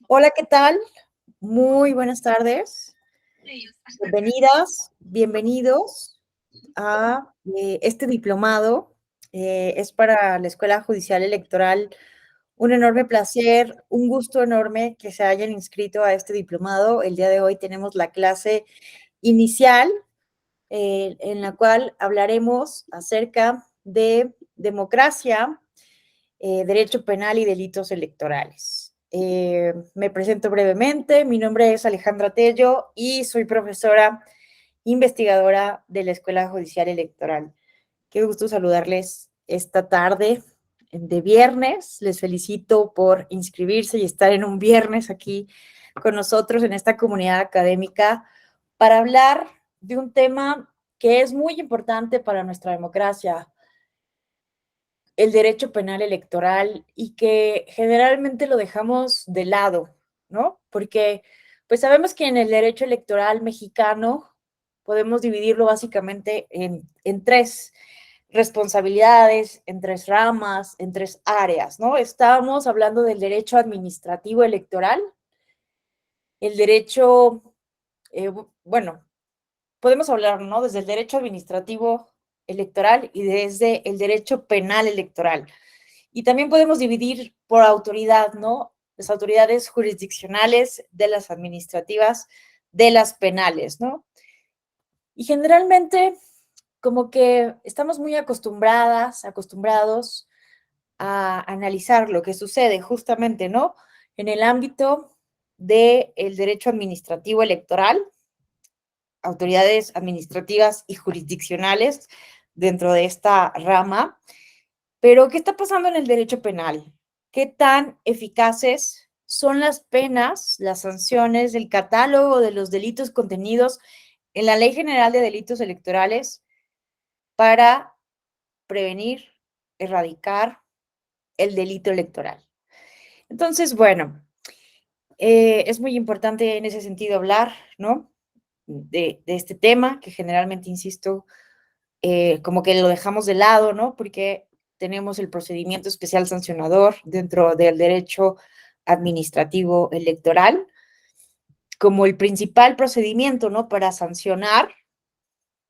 Hola, ¿qué tal? Muy buenas tardes. Bienvenidas, bienvenidos a este diplomado. Es para la Escuela Judicial Electoral un enorme placer, un gusto enorme que se hayan inscrito a este diplomado. El día de hoy tenemos la clase inicial en la cual hablaremos acerca de democracia, derecho penal y delitos electorales. Me presento brevemente, mi nombre es Alejandra Tello y soy profesora investigadora de la Escuela Judicial Electoral. Qué gusto saludarles esta tarde de viernes. Les felicito por inscribirse y estar en un viernes aquí con nosotros en esta comunidad académica para hablar de un tema que es muy importante para nuestra democracia, el derecho penal electoral, y que generalmente lo dejamos de lado, ¿no? Porque pues sabemos que en el derecho electoral mexicano podemos dividirlo básicamente en tres responsabilidades, en tres ramas, en tres áreas, ¿no? Estamos hablando del derecho administrativo electoral, el derecho, bueno, podemos hablar, ¿no? Desde el derecho administrativo electoral y desde el derecho penal electoral. Y también podemos dividir por autoridad, ¿no? Las autoridades jurisdiccionales, de las administrativas, de las penales, ¿no? Y generalmente como que estamos muy acostumbrados a analizar lo que sucede justamente, ¿no? En el ámbito del derecho administrativo electoral, autoridades administrativas y jurisdiccionales dentro de esta rama. Pero, ¿qué está pasando en el derecho penal? ¿Qué tan eficaces son las penas, las sanciones, el catálogo de los delitos contenidos en la Ley General de Delitos Electorales para prevenir, erradicar el delito electoral? Entonces, bueno, es muy importante en ese sentido hablar, ¿no? De este tema que generalmente, insisto, como que lo dejamos de lado, ¿no? Porque tenemos el procedimiento especial sancionador dentro del derecho administrativo electoral como el principal procedimiento, ¿no? Para sancionar,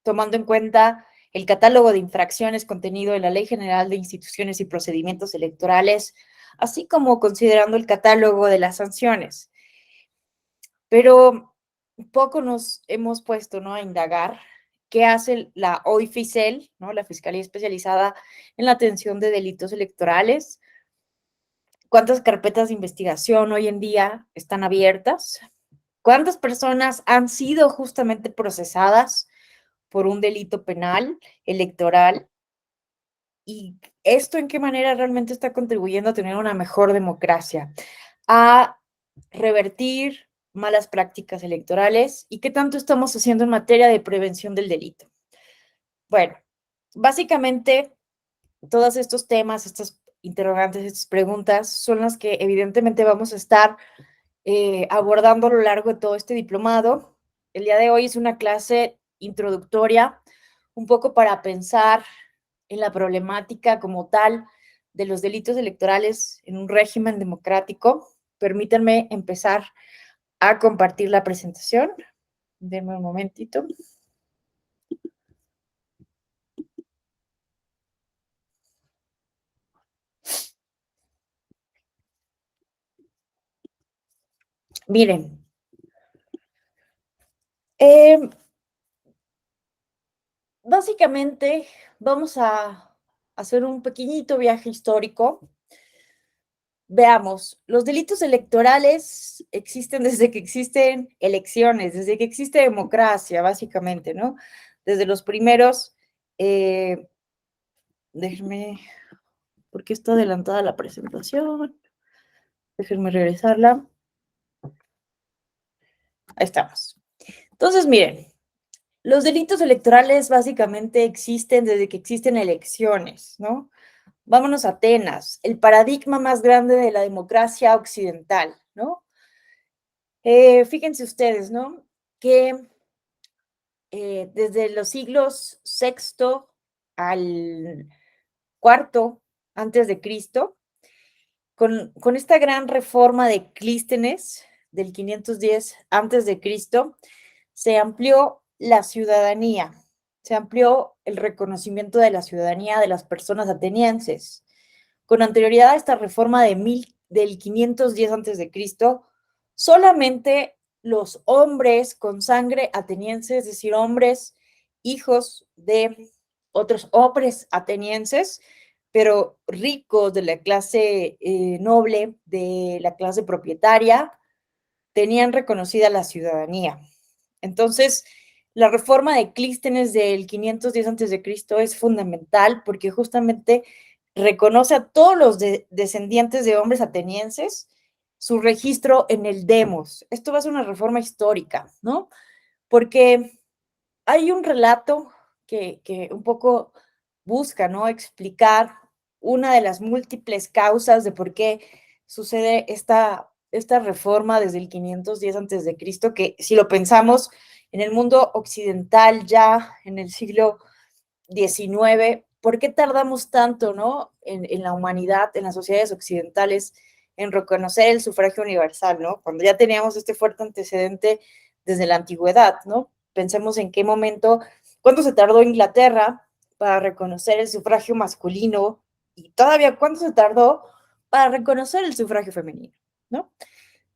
tomando en cuenta el catálogo de infracciones contenido en la Ley General de Instituciones y Procedimientos Electorales, así como considerando el catálogo de las sanciones. Pero poco nos hemos puesto, ¿no?, a indagar qué hace la OIFICEL, ¿no?, la Fiscalía Especializada en la Atención de Delitos Electorales. ¿Cuántas carpetas de investigación hoy en día están abiertas? ¿Cuántas personas han sido justamente procesadas por un delito penal electoral? ¿Y esto en qué manera realmente está contribuyendo a tener una mejor democracia, a revertir malas prácticas electorales? ¿Y qué tanto estamos haciendo en materia de prevención del delito? Bueno, básicamente todos estos temas, estas interrogantes, estas preguntas son las que evidentemente vamos a estar abordando a lo largo de todo este diplomado. El día de hoy es una clase introductoria, un poco para pensar en la problemática como tal de los delitos electorales en un régimen democrático. Permítanme empezar a compartir la presentación. Denme un momentito. Miren, eh, básicamente vamos a hacer un pequeñito viaje histórico. Veamos, los delitos electorales existen desde que existen elecciones, desde que existe democracia, básicamente, ¿no? Desde los primeros, déjenme, ¿por qué está adelantada la presentación? Déjenme regresarla. Ahí estamos. Entonces, miren, los delitos electorales básicamente existen desde que existen elecciones, ¿no? Vámonos a Atenas, el paradigma más grande de la democracia occidental, ¿no? Fíjense ustedes, ¿no? Que desde los siglos sexto al cuarto, antes de Cristo. Con esta gran reforma de Clístenes del 510 antes de Cristo, se amplió la ciudadanía, se amplió el reconocimiento de la ciudadanía de las personas atenienses. Con anterioridad a esta reforma del 510 antes de Cristo, solamente los hombres con sangre ateniense, es decir, hombres hijos de otros hombres atenienses, pero ricos de la clase noble, de la clase propietaria, tenían reconocida la ciudadanía. Entonces, la reforma de Clístenes del 510 a.C. es fundamental porque justamente reconoce a todos los descendientes de hombres atenienses su registro en el demos. Esto va a ser una reforma histórica, ¿no? Porque hay un relato que un poco busca, ¿no? Explicar una de las múltiples causas de por qué sucede esta reforma desde el 510 antes de Cristo, que si lo pensamos en el mundo occidental ya en el siglo XIX, ¿por qué tardamos tanto, ¿no? En la humanidad, en las sociedades occidentales, en reconocer el sufragio universal, ¿no? Cuando ya teníamos este fuerte antecedente desde la antigüedad, ¿no? Pensemos en qué momento, cuánto se tardó Inglaterra para reconocer el sufragio masculino y todavía cuánto se tardó para reconocer el sufragio femenino, ¿no?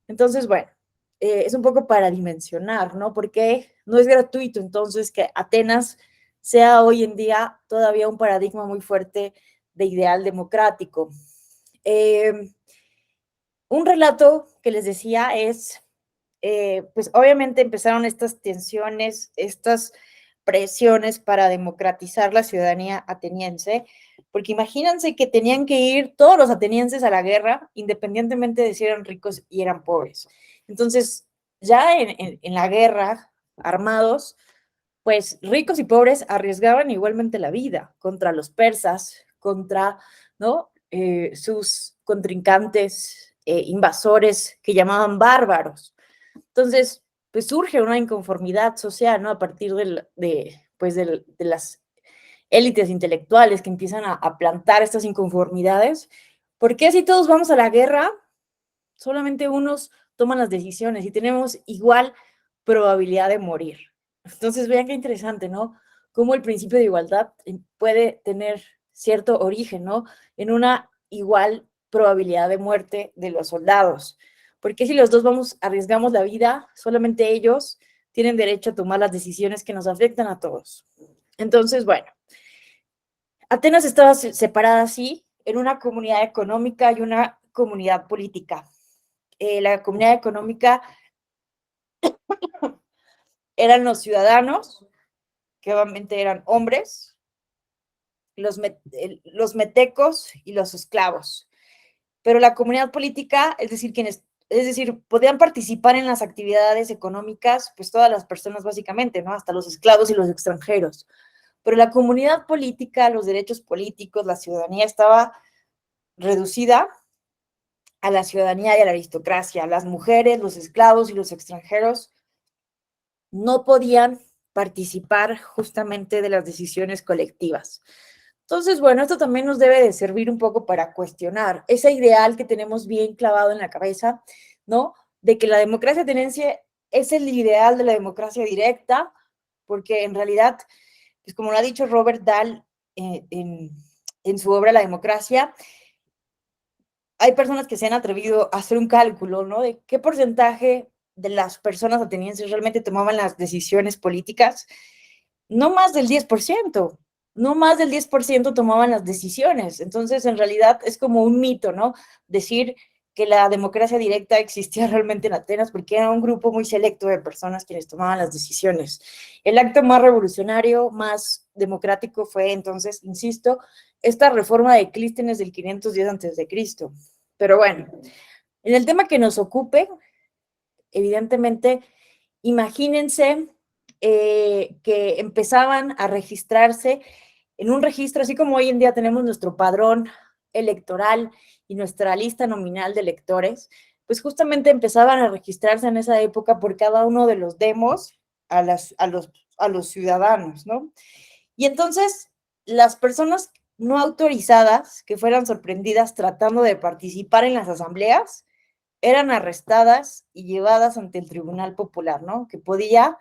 Entonces, bueno, es un poco para dimensionar, ¿no? Porque no es gratuito entonces que Atenas sea hoy en día todavía un paradigma muy fuerte de ideal democrático. Un relato que les decía es, pues obviamente empezaron estas tensiones, estas presiones para democratizar la ciudadanía ateniense, porque imagínense que tenían que ir todos los atenienses a la guerra, independientemente de si eran ricos y eran pobres. Entonces, ya en la guerra, armados, pues ricos y pobres arriesgaban igualmente la vida contra los persas, contra, ¿no? Sus contrincantes, invasores que llamaban bárbaros. Entonces, pues surge una inconformidad social, ¿no? A partir pues de las élites intelectuales que empiezan a plantar estas inconformidades. ¿Por qué si todos vamos a la guerra, solamente unos toman las decisiones y tenemos igual probabilidad de morir? Entonces, vean qué interesante, ¿no? Cómo el principio de igualdad puede tener cierto origen, ¿no? En una igual probabilidad de muerte de los soldados. Porque si los dos arriesgamos la vida, solamente ellos tienen derecho a tomar las decisiones que nos afectan a todos. Entonces, bueno, Atenas estaba separada así en una comunidad económica y una comunidad política. La comunidad económica eran los ciudadanos, que obviamente eran hombres, los metecos y los esclavos. Pero la comunidad política, es decir, podían participar en las actividades económicas, pues todas las personas básicamente, ¿no? Hasta los esclavos y los extranjeros. Pero la comunidad política, los derechos políticos, la ciudadanía estaba reducida a la ciudadanía y a la aristocracia. Las mujeres, los esclavos y los extranjeros no podían participar justamente de las decisiones colectivas. Entonces, bueno, esto también nos debe de servir un poco para cuestionar ese ideal que tenemos bien clavado en la cabeza, ¿no? De que la democracia ateniense es el ideal de la democracia directa, porque en realidad, pues como lo ha dicho Robert Dahl en su obra La democracia, hay personas que se han atrevido a hacer un cálculo, ¿no? De qué porcentaje de las personas atenienses realmente tomaban las decisiones políticas. No más del 10%, no más del 10% tomaban las decisiones. Entonces, en realidad es como un mito, ¿no? Decir que la democracia directa existía realmente en Atenas porque era un grupo muy selecto de personas quienes tomaban las decisiones. El acto más revolucionario, más democrático fue entonces, insisto, esta reforma de Clístenes del 510 a.C. Pero bueno, en el tema que nos ocupe, evidentemente, imagínense que empezaban a registrarse en un registro, así como hoy en día tenemos nuestro padrón electoral y nuestra lista nominal de electores, pues justamente empezaban a registrarse en esa época por cada uno de los demos a los ciudadanos, ¿no? Y entonces las personas no autorizadas que fueran sorprendidas tratando de participar en las asambleas eran arrestadas y llevadas ante el Tribunal Popular, ¿no? Que podía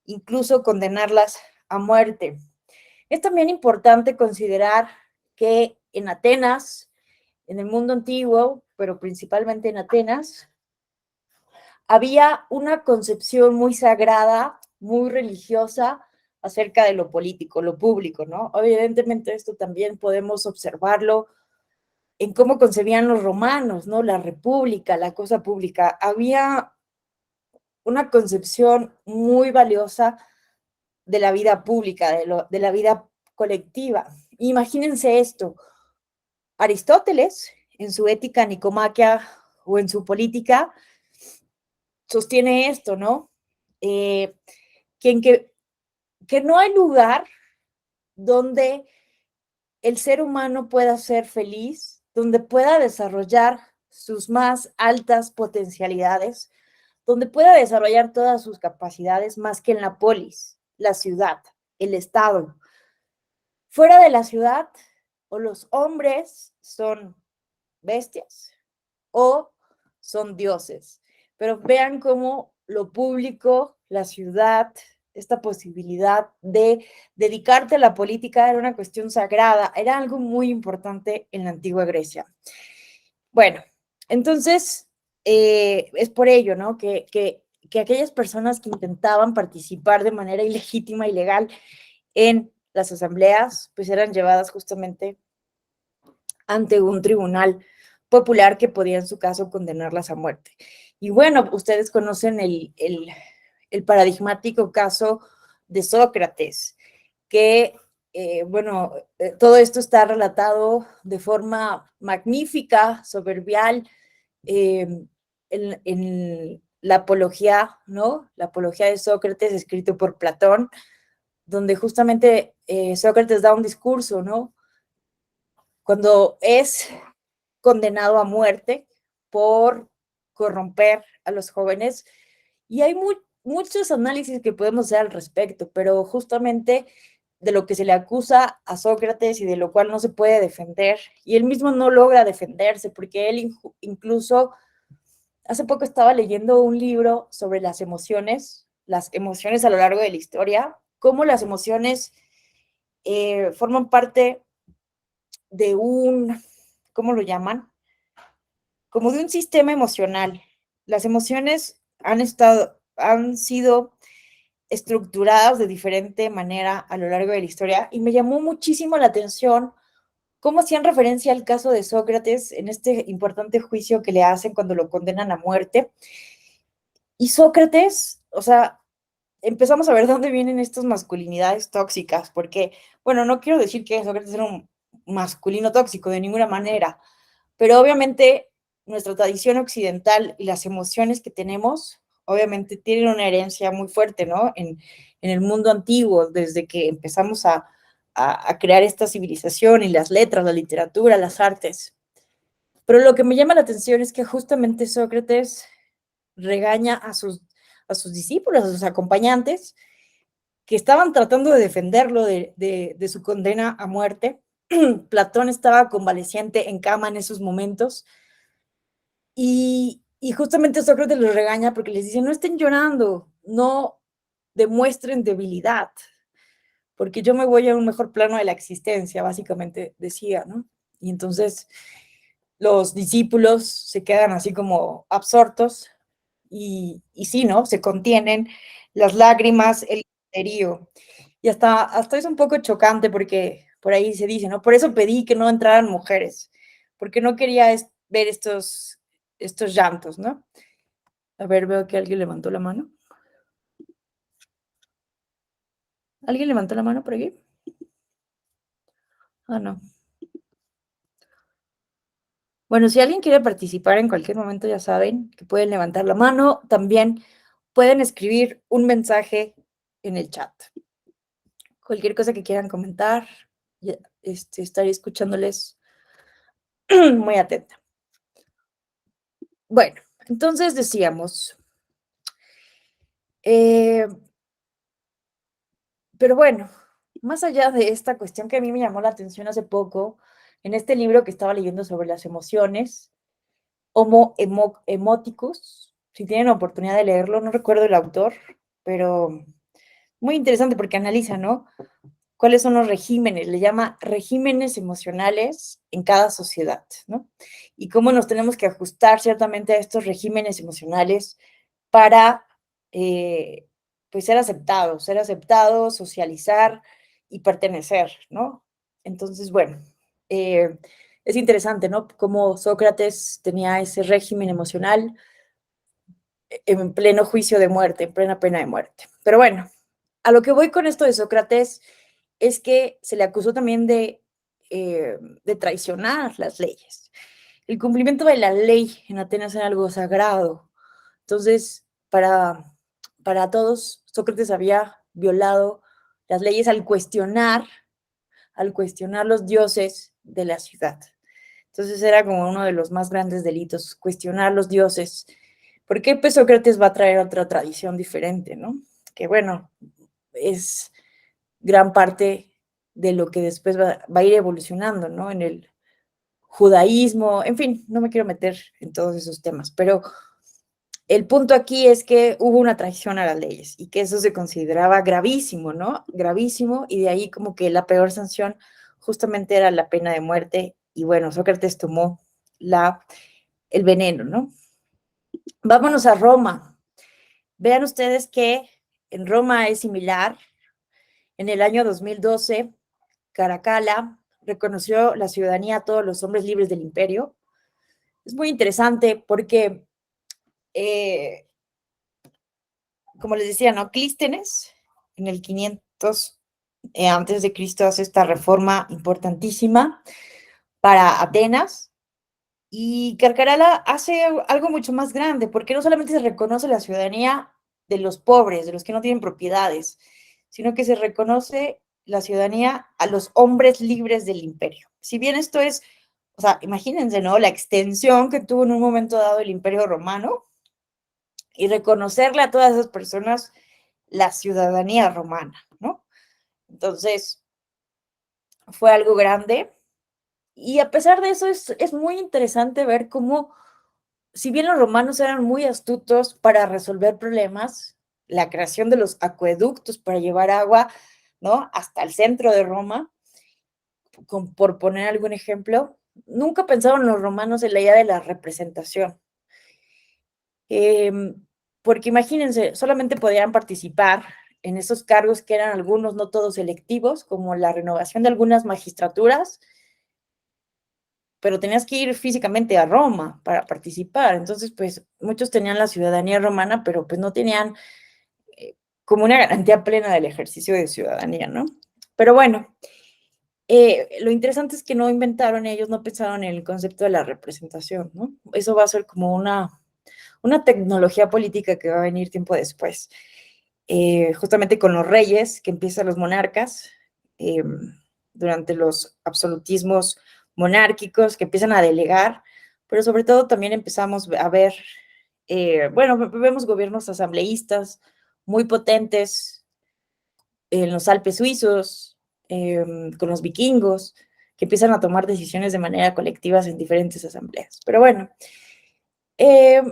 incluso condenarlas a muerte. Es también importante considerar que en Atenas, en el mundo antiguo, pero principalmente en Atenas, había una concepción muy sagrada, muy religiosa acerca de lo político, lo público, ¿no? Evidentemente esto también podemos observarlo en cómo concebían los romanos, ¿no? La república, la cosa pública. Había una concepción muy valiosa de la vida pública, de la vida colectiva. Imagínense esto, Aristóteles, en su Ética Nicomaquia o en su Política, sostiene esto, ¿no? Eh, que no hay lugar donde el ser humano pueda ser feliz, donde pueda desarrollar sus más altas potencialidades, donde pueda desarrollar todas sus capacidades más que en la polis, la ciudad, el Estado. Fuera de la ciudad, o los hombres son bestias o son dioses. Pero vean cómo lo público, la ciudad, esta posibilidad de dedicarte a la política era una cuestión sagrada, era algo muy importante en la antigua Grecia. Bueno, entonces es por ello, ¿no? Que aquellas personas que intentaban participar de manera ilegítima y legal en las asambleas, pues eran llevadas justamente ante un tribunal popular que podía en su caso condenarlas a muerte. Y bueno, ustedes conocen el paradigmático caso de Sócrates, que, bueno, todo esto está relatado de forma magnífica, soberbial, en la apología, ¿no? La apología de Sócrates, escrito por Platón, donde justamente Sócrates da un discurso, ¿no? Cuando es condenado a muerte por corromper a los jóvenes. Y hay muchos análisis que podemos hacer al respecto, pero justamente de lo que se le acusa a Sócrates y de lo cual no se puede defender, y él mismo no logra defenderse, porque él incluso hace poco estaba leyendo un libro sobre las emociones a lo largo de la historia, cómo las emociones forman parte de un, ¿cómo lo llaman? Como de un sistema emocional. Las emociones han sido estructuradas de diferente manera a lo largo de la historia y me llamó muchísimo la atención cómo hacían referencia al caso de Sócrates en este importante juicio que le hacen cuando lo condenan a muerte. Y Sócrates, o sea, empezamos a ver dónde vienen estas masculinidades tóxicas, porque, bueno, no quiero decir que Sócrates era un masculino tóxico de ninguna manera, pero obviamente nuestra tradición occidental y las emociones que tenemos, obviamente tienen una herencia muy fuerte, ¿no? En el mundo antiguo, desde que empezamos a crear esta civilización y las letras, la literatura, las artes. Pero lo que me llama la atención es que justamente Sócrates regaña a sus discípulos, a sus acompañantes, que estaban tratando de defenderlo de su condena a muerte. Platón estaba convaleciente en cama en esos momentos y justamente Sócrates los regaña porque les dice, no estén llorando, no demuestren debilidad, porque yo me voy a un mejor plano de la existencia, básicamente decía, ¿no? Y entonces los discípulos se quedan así como absortos y sí, ¿no? Se contienen las lágrimas, el griterío. Y hasta es un poco chocante porque por ahí se dice, ¿no? Por eso pedí que no entraran mujeres, porque no quería ver estos llantos, ¿no? A ver, veo que alguien levantó la mano. ¿Alguien levantó la mano por aquí? Ah, no. Bueno, si alguien quiere participar en cualquier momento, ya saben que pueden levantar la mano. También pueden escribir un mensaje en el chat. Cualquier cosa que quieran comentar, estaré escuchándoles muy atenta. Bueno, entonces decíamos, eh, pero bueno, más allá de esta cuestión que a mí me llamó la atención hace poco, en este libro que estaba leyendo sobre las emociones, Emoticus, si tienen oportunidad de leerlo, no recuerdo el autor, pero muy interesante porque analiza, ¿no? ¿Cuáles son los regímenes? Le llama regímenes emocionales en cada sociedad, ¿no? Y cómo nos tenemos que ajustar ciertamente a estos regímenes emocionales para, pues, ser aceptados, socializar y pertenecer, ¿no? Entonces, bueno, eh, es interesante, ¿no? Cómo Sócrates tenía ese régimen emocional en pleno juicio de muerte, en plena pena de muerte. Pero bueno, a lo que voy con esto de Sócrates es que se le acusó también de traicionar las leyes. El cumplimiento de la ley en Atenas era algo sagrado. Entonces, para todos, Sócrates había violado las leyes al cuestionar los dioses de la ciudad. Entonces era como uno de los más grandes delitos, cuestionar los dioses. ¿Por qué pues Sócrates va a traer otra tradición diferente, no? Que bueno, es gran parte de lo que después va a ir evolucionando, ¿no? En el judaísmo, en fin, no me quiero meter en todos esos temas, pero el punto aquí es que hubo una traición a las leyes y que eso se consideraba gravísimo, ¿no? Gravísimo, y de ahí como que la peor sanción justamente era la pena de muerte, y bueno, Sócrates tomó el veneno, ¿no? Vámonos a Roma. Vean ustedes que en Roma es similar. En el año 2012, Caracalla reconoció la ciudadanía a todos los hombres libres del imperio. Es muy interesante porque, como les decía, ¿no? Clístenes, en el 500 antes de Cristo, hace esta reforma importantísima para Atenas. Y Carcarala hace algo mucho más grande, porque no solamente se reconoce la ciudadanía de los pobres, de los que no tienen propiedades, sino que se reconoce la ciudadanía a los hombres libres del imperio. Si bien esto es, o sea, imagínense, ¿no? La extensión que tuvo en un momento dado el imperio romano y reconocerle a todas esas personas la ciudadanía romana, ¿no? Entonces, fue algo grande. Y a pesar de eso, es muy interesante ver cómo, si bien los romanos eran muy astutos para resolver problemas, la creación de los acueductos para llevar agua, ¿no? Hasta el centro de Roma, por poner algún ejemplo, nunca pensaron los romanos en la idea de la representación. Porque imagínense, solamente podían participar en esos cargos que eran algunos, no todos electivos, como la renovación de algunas magistraturas, pero tenías que ir físicamente a Roma para participar. Entonces, pues muchos tenían la ciudadanía romana, pero pues no tenían como una garantía plena del ejercicio de ciudadanía, ¿no? Pero bueno, lo interesante es que no inventaron ellos, no pensaron en el concepto de la representación, ¿no? Eso va a ser como una tecnología política que va a venir tiempo después. Justamente con los reyes, que empiezan los monarcas, durante los absolutismos monárquicos, que empiezan a delegar, pero sobre todo también empezamos a ver, bueno, vemos gobiernos asambleístas muy potentes en los Alpes suizos, con los vikingos, que empiezan a tomar decisiones de manera colectiva en diferentes asambleas. Pero bueno, eh,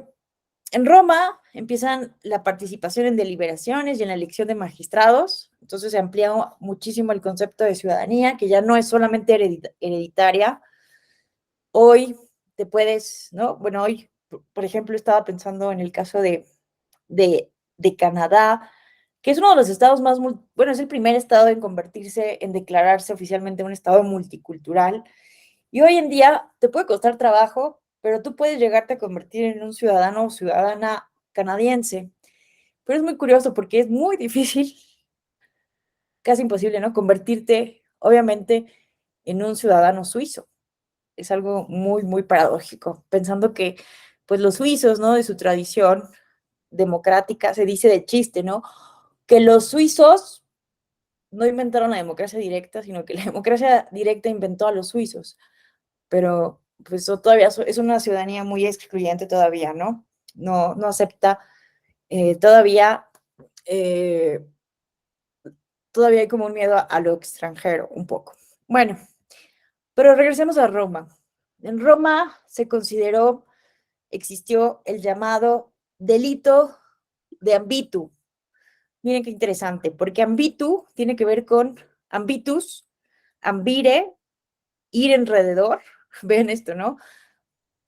en Roma empiezan la participación en deliberaciones y en la elección de magistrados, entonces se amplía muchísimo el concepto de ciudadanía, que ya no es solamente hereditaria. Hoy te puedes, ¿no? Bueno, hoy, por ejemplo, estaba pensando en el caso de Canadá, que es uno de los estados más, bueno, es el primer estado en convertirse, en declararse oficialmente un estado multicultural. Y hoy en día te puede costar trabajo, pero tú puedes llegarte a convertir en un ciudadano o ciudadana canadiense. Pero es muy curioso porque es muy difícil, casi imposible, ¿no? Convertirte, obviamente, en un ciudadano suizo. Es algo muy, muy paradójico, pensando que, pues, los suizos, ¿no? De su tradición democrática, se dice de chiste, ¿no? Que los suizos no inventaron la democracia directa, sino que la democracia directa inventó a los suizos. Pero pues todavía es una ciudadanía muy excluyente todavía, ¿no? No acepta todavía, eh, todavía hay como un miedo a lo extranjero, un poco. Bueno, pero regresemos a Roma. En Roma se consideró, existió el llamado delito de ambitu. Miren qué interesante, porque ambitu tiene que ver con ambitus, ambire, ir alrededor. Ven esto, ¿no?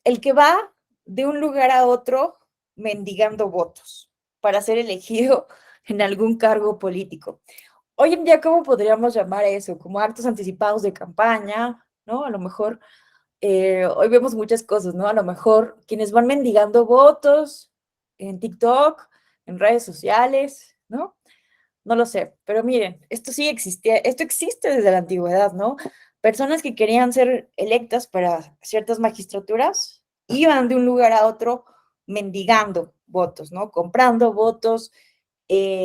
El que va de un lugar a otro mendigando votos para ser elegido en algún cargo político. Hoy en día, ¿cómo podríamos llamar eso? Como actos anticipados de campaña, ¿no? A lo mejor hoy vemos muchas cosas, ¿no? A lo mejor quienes van mendigando votos en TikTok, en redes sociales, ¿no? No lo sé, pero miren, esto sí existía, esto existe desde la antigüedad, ¿no? Personas que querían ser electas para ciertas magistraturas iban de un lugar a otro mendigando votos, ¿no? Comprando votos,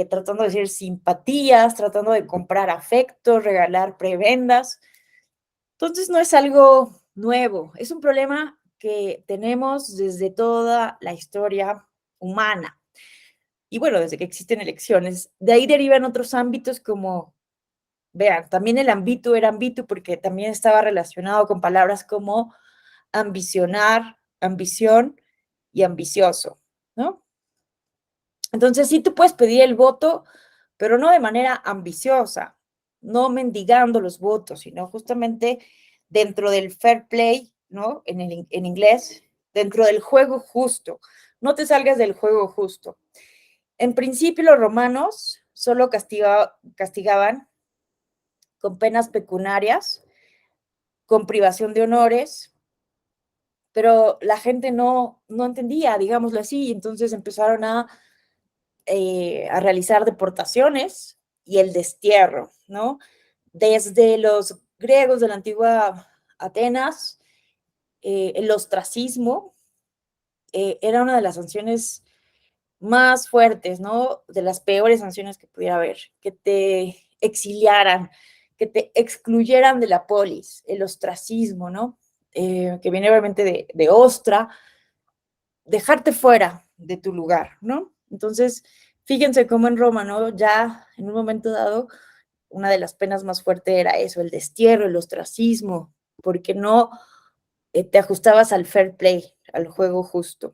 tratando de hacer simpatías, tratando de comprar afectos, regalar prebendas. Entonces no es algo nuevo, es un problema que tenemos desde toda la historia humana. Y bueno, desde que existen elecciones. De ahí derivan otros ámbitos como, vean, también el ámbito era ámbito porque también estaba relacionado con palabras como ambicionar, ambición y ambicioso, ¿no? Entonces sí tú puedes pedir el voto, pero no de manera ambiciosa, no mendigando los votos, sino justamente dentro del fair play, ¿no? En inglés, dentro del juego justo. No te salgas del juego justo. En principio los romanos solo castigaban con penas pecuniarias, con privación de honores, pero la gente no entendía, digámoslo así, y entonces empezaron a realizar deportaciones y el destierro, ¿no? Desde los griegos de la antigua Atenas, el ostracismo era una de las sanciones más fuertes, ¿no? De las peores sanciones que pudiera haber, que te exiliaran, que te excluyeran de la polis, el ostracismo, ¿no? Que viene obviamente de ostra, dejarte fuera de tu lugar, ¿no? Entonces, fíjense cómo en Roma, ¿no? Ya en un momento dado, una de las penas más fuertes era eso, el destierro, el ostracismo, porque no te ajustabas al fair play, al juego justo.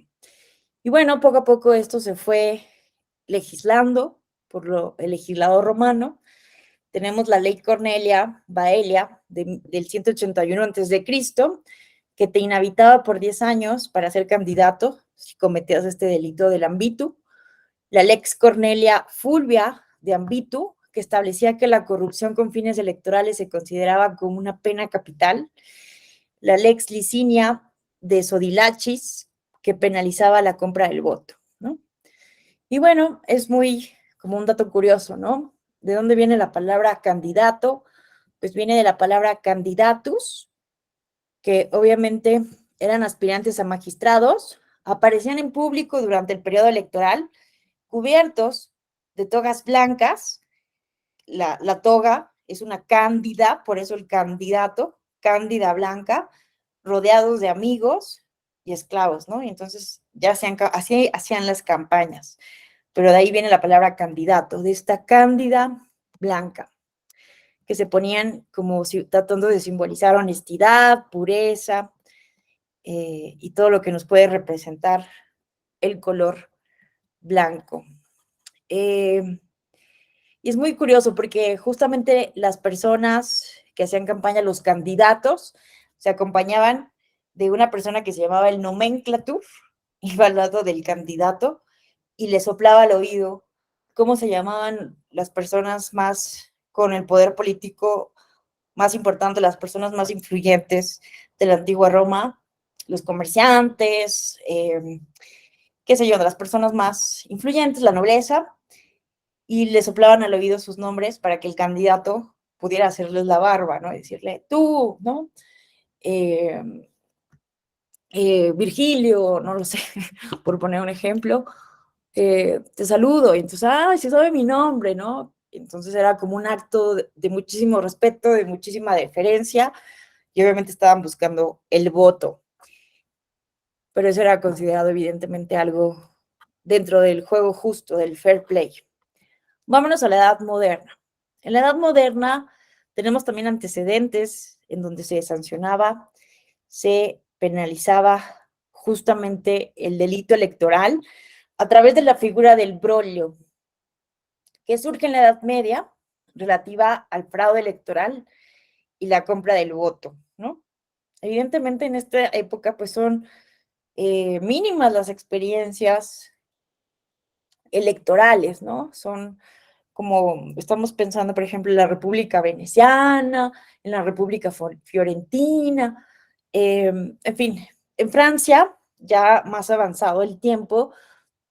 Y bueno, poco a poco esto se fue legislando por el legislador romano. Tenemos la ley Cornelia Baelia del 181 a.C., que te inhabilitaba por 10 años para ser candidato si cometías este delito del ambitu. La Lex Cornelia Fulvia de ambitu, que establecía que la corrupción con fines electorales se consideraba como una pena capital. La Lex Licinia de Sodilachis, que penalizaba la compra del voto, ¿no? Y bueno, es muy como un dato curioso, ¿no? ¿De dónde viene la palabra candidato? Pues viene de la palabra candidatus, que obviamente eran aspirantes a magistrados, aparecían en público durante el periodo electoral, cubiertos de togas blancas. La toga es una cándida, por eso el candidato, cándida blanca, rodeados de amigos y esclavos, ¿no? Y entonces ya así hacían las campañas, pero de ahí viene la palabra candidato, de esta cándida blanca, que se ponían como tratando de simbolizar honestidad, pureza y todo lo que nos puede representar el color blanco. Y es muy curioso porque justamente las personas que hacían campaña, los candidatos, se acompañaban de una persona que se llamaba el nomenclator, iba al lado del candidato y le soplaba al oído cómo se llamaban las personas más con el poder político más importante, las personas más influyentes de la antigua Roma, los comerciantes, qué sé yo, de las personas más influyentes, la nobleza, y le soplaban al oído sus nombres para que el candidato pudiera hacerles la barba, ¿no? Y decirle, tú, ¿no? Eh, Virgilio, no lo sé, por poner un ejemplo, te saludo, y entonces, ¡ay, se sabe mi nombre!, ¿no? Entonces era como un acto de muchísimo respeto, de muchísima deferencia, y obviamente estaban buscando el voto, pero eso era considerado evidentemente algo dentro del juego justo, del fair play. Vámonos a la edad moderna. En la Edad Moderna tenemos también antecedentes en donde se sancionaba, se penalizaba justamente el delito electoral a través de la figura del brolio, que surge en la Edad Media relativa al fraude electoral y la compra del voto, ¿no? Evidentemente en esta época pues son mínimas las experiencias electorales, ¿no? Son como estamos pensando, por ejemplo, en la República Veneciana, en la República Fiorentina, en fin, en Francia, ya más avanzado el tiempo,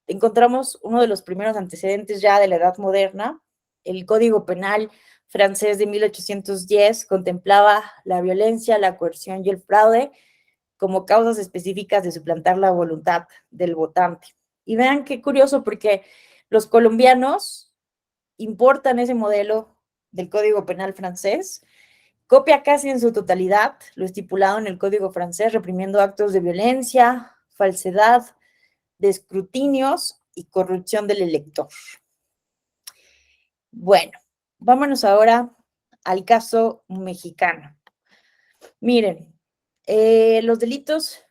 encontramos uno de los primeros antecedentes ya de la Edad Moderna. El Código Penal francés de 1810 contemplaba la violencia, la coerción y el fraude como causas específicas de suplantar la voluntad del votante. Y vean qué curioso, porque los colombianos importan ese modelo del Código Penal francés, copia casi en su totalidad lo estipulado en el Código francés, reprimiendo actos de violencia, falsedad, de escrutinios y corrupción del elector. Bueno, vámonos ahora al caso mexicano. Miren, los delitos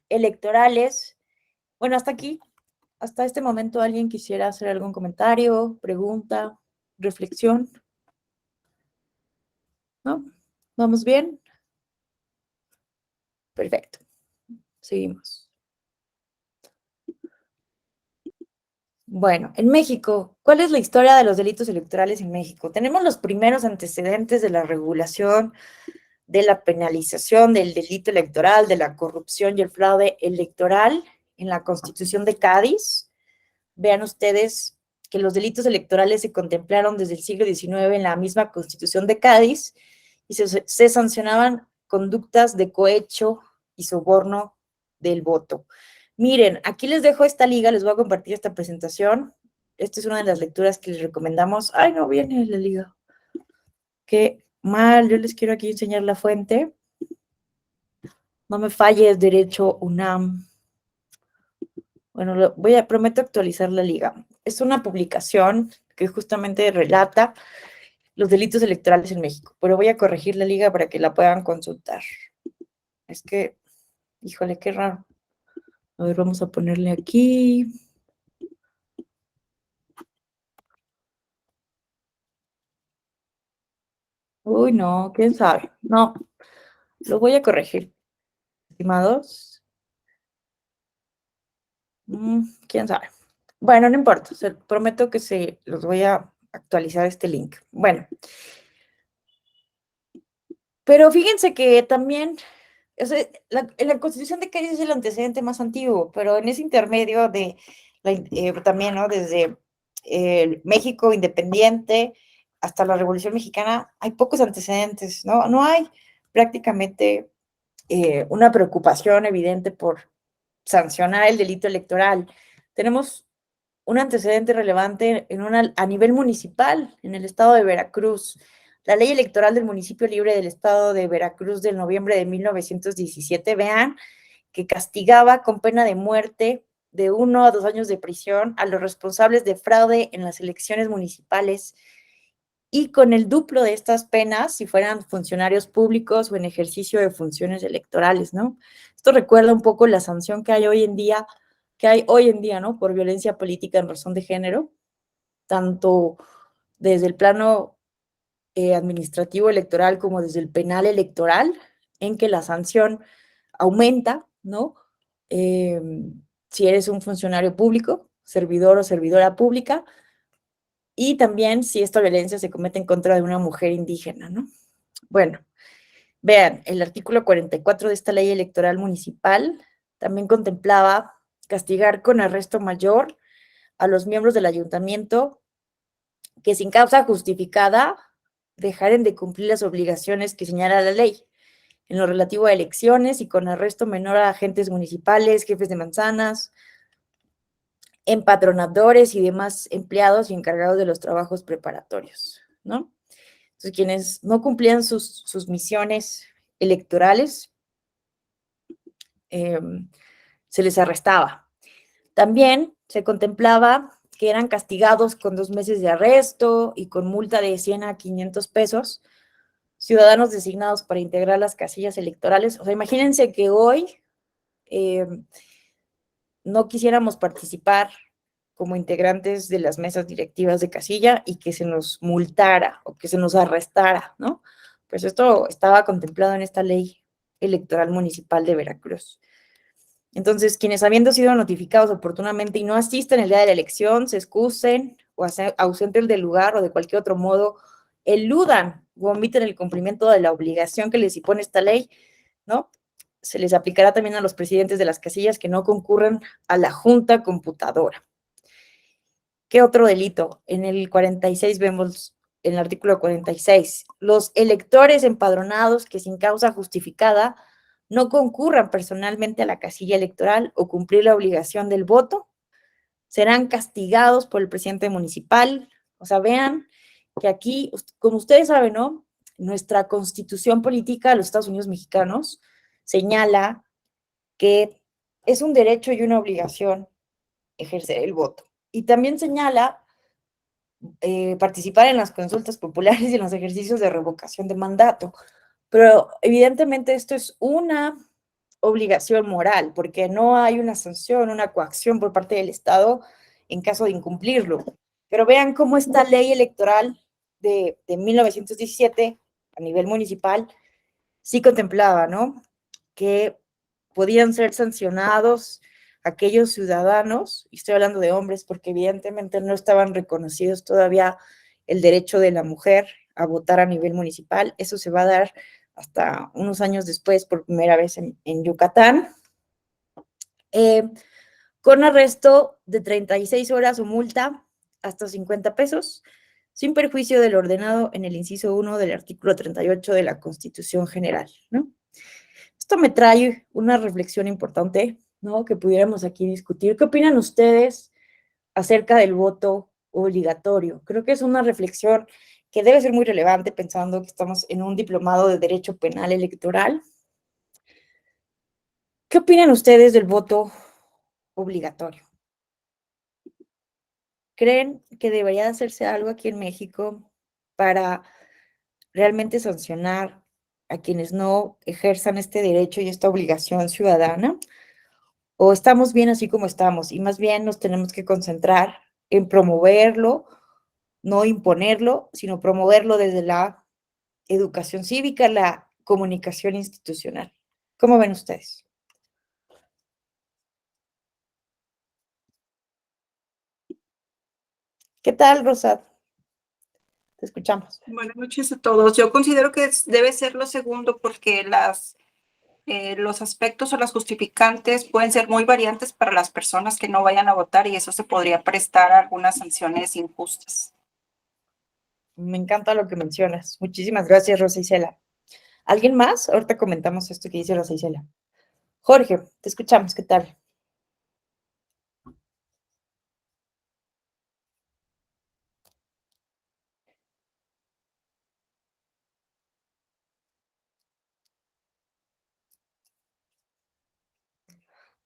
electorales, bueno, hasta aquí, hasta este momento, ¿alguien quisiera hacer algún comentario, pregunta, reflexión? ¿No? ¿Vamos bien? Perfecto. Seguimos. Bueno, en México, ¿cuál es la historia de los delitos electorales en México? Tenemos los primeros antecedentes de la regulación, de la penalización del delito electoral, de la corrupción y el fraude electoral en la Constitución de Cádiz. Vean ustedes que los delitos electorales se contemplaron desde el siglo XIX en la misma Constitución de Cádiz y se sancionaban conductas de cohecho y soborno del voto. Miren, aquí les dejo esta liga, les voy a compartir esta presentación. Esta es una de las lecturas que les recomendamos. Ay, no viene la liga. Qué mal, yo les quiero aquí enseñar la fuente. No me falles, Derecho UNAM. Bueno, prometo actualizar la liga. Es una publicación que justamente relata los delitos electorales en México, pero voy a corregir la liga para que la puedan consultar. Es que, híjole, qué raro. A ver, vamos a ponerle aquí. Uy, no, quién sabe. No, lo voy a corregir, estimados. Quién sabe. Bueno, no importa. Prometo que los voy a actualizar este link. Bueno, pero fíjense que también, o sea, en la Constitución de Cádiz es el antecedente más antiguo, pero en ese intermedio también, ¿no? Desde México independiente hasta la Revolución Mexicana, hay pocos antecedentes, ¿no? No hay prácticamente una preocupación evidente por sancionar el delito electoral. Tenemos un antecedente relevante a nivel municipal en el estado de Veracruz. La ley electoral del municipio libre del estado de Veracruz del noviembre de 1917, vean, que castigaba con pena de muerte de 1 a 2 años de prisión a los responsables de fraude en las elecciones municipales y con el duplo de estas penas si fueran funcionarios públicos o en ejercicio de funciones electorales, ¿no? Esto recuerda un poco la sanción que hay hoy en día, ¿no? Por violencia política en razón de género, tanto desde el plano administrativo electoral como desde el penal electoral, en que la sanción aumenta, ¿no? Eh, si eres un funcionario público, servidor o servidora pública, y también si esta violencia se comete en contra de una mujer indígena, ¿no? Bueno, vean, el artículo 44 de esta ley electoral municipal también contemplaba castigar con arresto mayor a los miembros del ayuntamiento que sin causa justificada dejaren de cumplir las obligaciones que señala la ley en lo relativo a elecciones y con arresto menor a agentes municipales, jefes de manzanas, empadronadores y demás empleados y encargados de los trabajos preparatorios, ¿no? Entonces, quienes no cumplían sus misiones electorales, se les arrestaba. También se contemplaba que eran castigados con 2 meses de arresto y con multa de 100 a 500 pesos, ciudadanos designados para integrar las casillas electorales. O sea, imagínense que hoy no quisiéramos participar como integrantes de las mesas directivas de casilla y que se nos multara o que se nos arrestara, ¿no? Pues esto estaba contemplado en esta ley electoral municipal de Veracruz. Entonces, quienes habiendo sido notificados oportunamente y no asisten el día de la elección, se excusen o ausenten del lugar o de cualquier otro modo, eludan o omiten el cumplimiento de la obligación que les impone esta ley, ¿no? Se les aplicará también a los presidentes de las casillas que no concurren a la junta computadora. ¿Qué otro delito? En el 46 vemos, en el artículo 46, los electores empadronados que sin causa justificada no concurran personalmente a la casilla electoral o cumplir la obligación del voto, serán castigados por el presidente municipal. O sea, vean que aquí, como ustedes saben, ¿no? Nuestra constitución política de los Estados Unidos mexicanos señala que es un derecho y una obligación ejercer el voto. Y también señala participar en las consultas populares y en los ejercicios de revocación de mandato. Pero evidentemente esto es una obligación moral, porque no hay una sanción, una coacción por parte del Estado en caso de incumplirlo. Pero vean cómo esta ley electoral de 1917 a nivel municipal sí contemplaba, ¿no? Que podían ser sancionados aquellos ciudadanos, y estoy hablando de hombres porque evidentemente no estaban reconocidos todavía el derecho de la mujer a votar a nivel municipal. Eso se va a dar hasta unos años después por primera vez en Yucatán, con arresto de 36 horas o multa hasta 50 pesos, sin perjuicio del ordenado en el inciso 1 del artículo 38 de la Constitución General, ¿no? Esto me trae una reflexión importante, ¿no? Que pudiéramos aquí discutir. ¿Qué opinan ustedes acerca del voto obligatorio? Creo que es una reflexión que debe ser muy relevante pensando que estamos en un diplomado de Derecho Penal Electoral. ¿Qué opinan ustedes del voto obligatorio? ¿Creen que debería hacerse algo aquí en México para realmente sancionar a quienes no ejerzan este derecho y esta obligación ciudadana? ¿O estamos bien así como estamos? Y más bien nos tenemos que concentrar en promoverlo, no imponerlo, sino promoverlo desde la educación cívica, la comunicación institucional. ¿Cómo ven ustedes? ¿Qué tal, Rosad? Te escuchamos. Buenas noches a todos. Yo considero que debe ser lo segundo porque los aspectos o las justificantes pueden ser muy variantes para las personas que no vayan a votar y eso se podría prestar a algunas sanciones injustas. Me encanta lo que mencionas. Muchísimas gracias, Rosa Isela. ¿Alguien más? Ahorita comentamos esto que dice Rosa Isela. Jorge, te escuchamos. ¿Qué tal?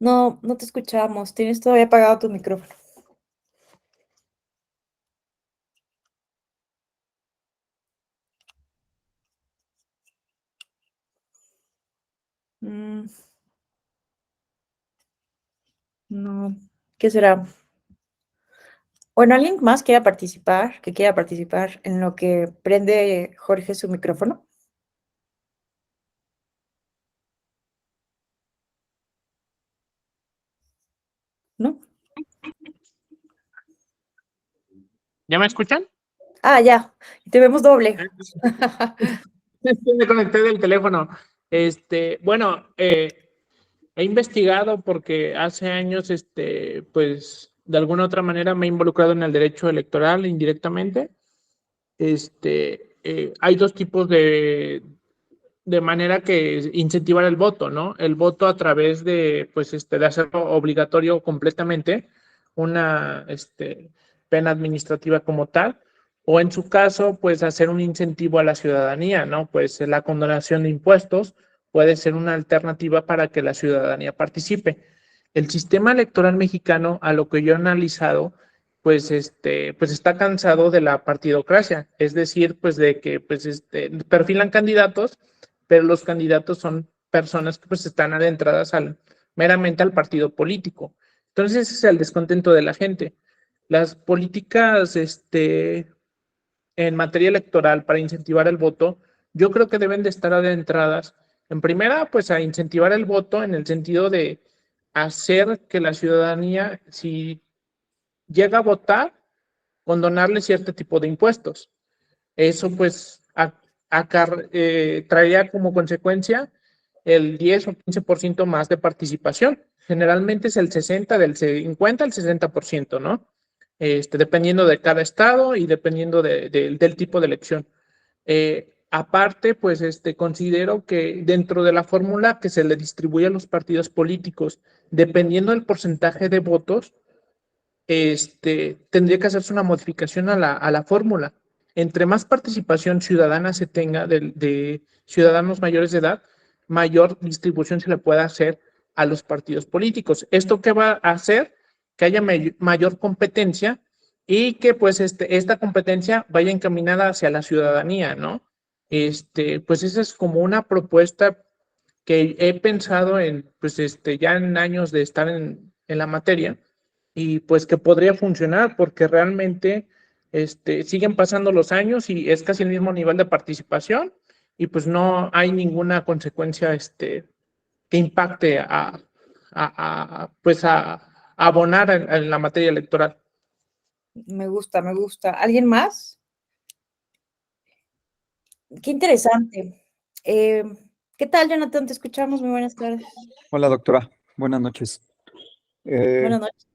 No, no te escuchamos. Tienes todavía apagado tu micrófono. No, ¿qué será? Bueno, ¿alguien más que quiera participar en lo que prende Jorge su micrófono? ¿No? ¿Ya me escuchan? Ah, ya, te vemos doble. Me conecté del teléfono. Bueno, he investigado porque hace años, pues, de alguna otra manera me he involucrado en el derecho electoral indirectamente. Hay dos tipos de manera que incentivar el voto, ¿no? El voto a través de, pues, de hacerlo obligatorio completamente, una, pena administrativa como tal, o en su caso, pues, hacer un incentivo a la ciudadanía, ¿no? Pues, la condonación de impuestos puede ser una alternativa para que la ciudadanía participe. El sistema electoral mexicano, a lo que yo he analizado, pues está cansado de la partidocracia, es decir, pues de que perfilan candidatos, pero los candidatos son personas que pues están adentradas meramente al partido político. Entonces ese es el descontento de la gente. Las políticas en materia electoral para incentivar el voto, yo creo que deben de estar adentradas en primera, pues a incentivar el voto en el sentido de hacer que la ciudadanía, si llega a votar, condonarle cierto tipo de impuestos. Eso pues traería como consecuencia el 10 o 15% más de participación. Generalmente es el 60, del 50 al 60%, ¿no? Dependiendo de cada estado y dependiendo del tipo de elección. Aparte, pues considero que dentro de la fórmula que se le distribuye a los partidos políticos, dependiendo del porcentaje de votos, tendría que hacerse una modificación a la fórmula. Entre más participación ciudadana se tenga de ciudadanos mayores de edad, mayor distribución se le puede hacer a los partidos políticos. ¿Esto qué va a hacer? Que haya mayor competencia y que pues esta competencia vaya encaminada hacia la ciudadanía, ¿no? Pues esa es como una propuesta que he pensado en, pues ya en años de estar en la materia y pues que podría funcionar porque realmente siguen pasando los años y es casi el mismo nivel de participación y pues no hay ninguna consecuencia que impacte a abonar en la materia electoral. Me gusta, me gusta. ¿Alguien más? Qué interesante. ¿Qué tal, Jonathan? Te escuchamos. Muy buenas tardes. Hola, doctora. Buenas noches. Buenas noches.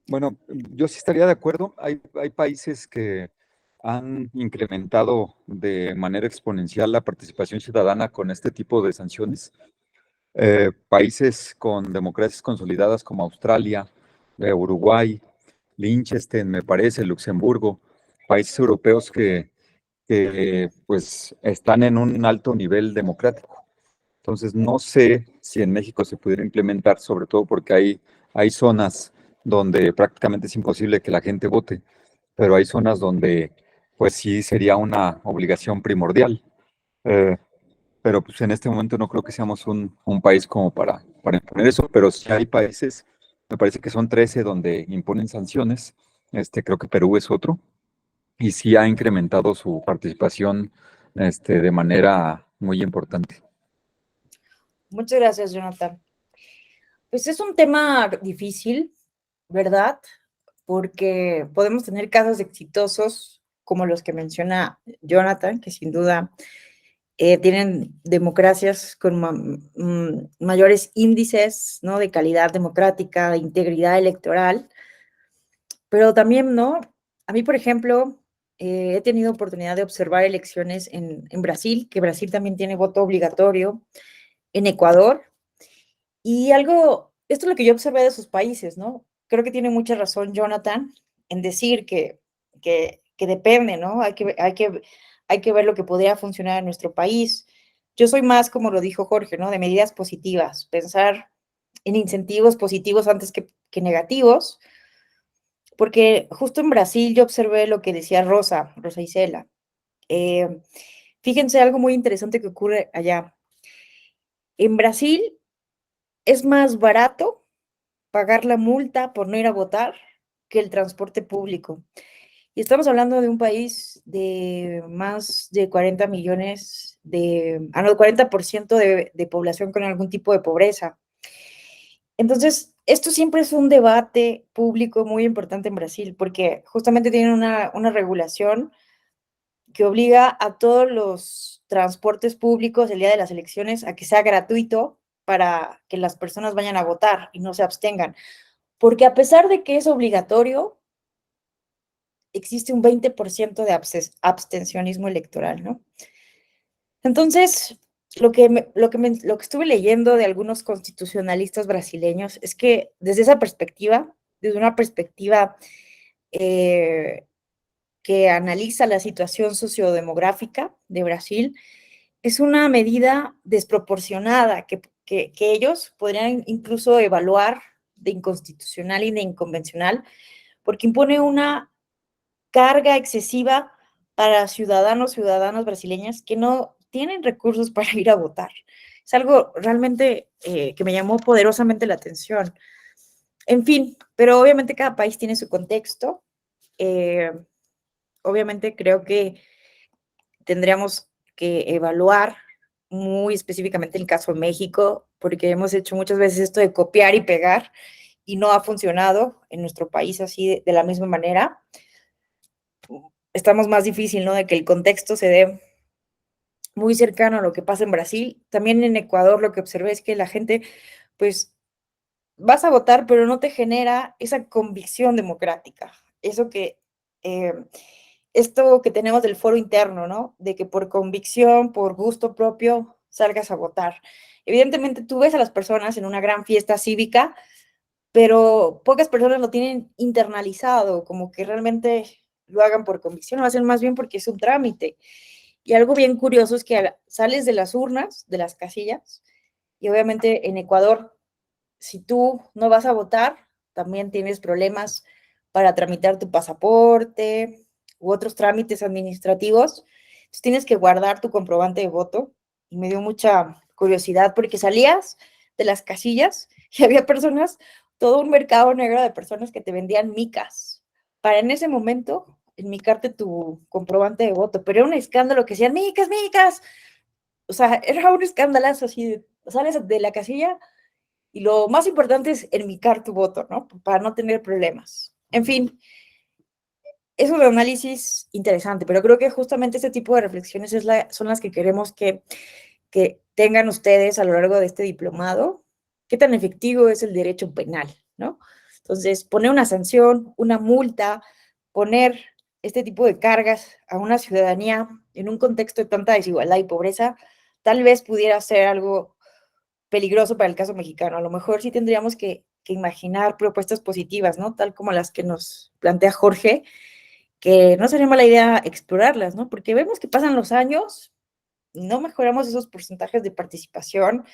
Bueno, yo sí estaría de acuerdo. Hay países que han incrementado de manera exponencial la participación ciudadana con este tipo de sanciones. Países con democracias consolidadas como Australia, Uruguay, Liechtenstein, me parece, Luxemburgo, países europeos que pues están en un alto nivel democrático. Entonces, no sé si en México se pudiera implementar, sobre todo porque hay zonas donde prácticamente es imposible que la gente vote, pero hay zonas donde pues sí sería una obligación primordial. Eh, pero pues en este momento no creo que seamos un país como para imponer eso, pero sí hay países, me parece que son 13 donde imponen sanciones, creo que Perú es otro, y sí ha incrementado su participación de manera muy importante. Muchas gracias, Jonathan. Pues es un tema difícil, ¿verdad? Porque podemos tener casos exitosos como los que menciona Jonathan, que sin duda tienen democracias con mayores índices, ¿no? De calidad democrática, de integridad electoral, pero también, ¿no? A mí, por ejemplo, he tenido oportunidad de observar elecciones en Brasil, que Brasil también tiene voto obligatorio, en Ecuador, y esto es lo que yo observé de esos países, ¿no? Creo que tiene mucha razón Jonathan en decir que depende, ¿no? Hay que ver lo que podría funcionar en nuestro país. Yo soy más, como lo dijo Jorge, ¿no? De medidas positivas, pensar en incentivos positivos antes que negativos, porque justo en Brasil yo observé lo que decía Rosa Isela. Fíjense algo muy interesante que ocurre allá. En Brasil es más barato pagar la multa por no ir a votar que el transporte público. Y estamos hablando de un país de más de 40 millones de, 40% de población con algún tipo de pobreza. Entonces, esto siempre es un debate público muy importante en Brasil, porque justamente tienen una regulación que obliga a todos los transportes públicos el día de las elecciones a que sea gratuito para que las personas vayan a votar y no se abstengan. Porque a pesar de que es obligatorio, existe un 20% de abstencionismo electoral, ¿no? Entonces, lo que estuve leyendo de algunos constitucionalistas brasileños es que desde esa perspectiva, desde una perspectiva que analiza la situación sociodemográfica de Brasil, es una medida desproporcionada que ellos podrían incluso evaluar de inconstitucional y de inconvencional, porque impone una carga excesiva para ciudadanos, ciudadanas brasileñas que no tienen recursos para ir a votar. Es algo realmente que me llamó poderosamente la atención. En fin, pero obviamente cada país tiene su contexto. Obviamente creo que tendríamos que evaluar muy específicamente el caso de México, porque hemos hecho muchas veces esto de copiar y pegar y no ha funcionado en nuestro país así de la misma manera. Estamos más difícil, ¿no? De que el contexto se dé muy cercano a lo que pasa en Brasil. También en Ecuador lo que observé es que la gente, pues, vas a votar, pero no te genera esa convicción democrática. Eso que, esto que tenemos del foro interno, ¿no? De que por convicción, por gusto propio, salgas a votar. Evidentemente tú ves a las personas en una gran fiesta cívica, pero pocas personas lo tienen internalizado, como que realmente lo hagan por convicción, lo hacen más bien porque es un trámite. Y algo bien curioso es que sales de las urnas, de las casillas, y obviamente en Ecuador, si tú no vas a votar, también tienes problemas para tramitar tu pasaporte u otros trámites administrativos. Entonces tienes que guardar tu comprobante de voto. Y me dio mucha curiosidad porque salías de las casillas y había personas, todo un mercado negro de personas que te vendían micas para en ese momento enmicarte tu comprobante de voto. Pero era un escándalo que decían micas, micas. O sea, era un escandalazo así, sales de la casilla y lo más importante es enmicar tu voto, ¿no? Para no tener problemas. En fin, es un análisis interesante, pero creo que justamente este tipo de reflexiones son las que queremos que tengan ustedes a lo largo de este diplomado. ¿Qué tan efectivo es el derecho penal, no? Entonces, poner una sanción, una multa, poner este tipo de cargas a una ciudadanía en un contexto de tanta desigualdad y pobreza, tal vez pudiera ser algo peligroso para el caso mexicano. A lo mejor sí tendríamos que imaginar propuestas positivas, ¿no? Tal como las que nos plantea Jorge, que no sería mala idea explorarlas, ¿no? Porque vemos que pasan los años, no mejoramos esos porcentajes de participación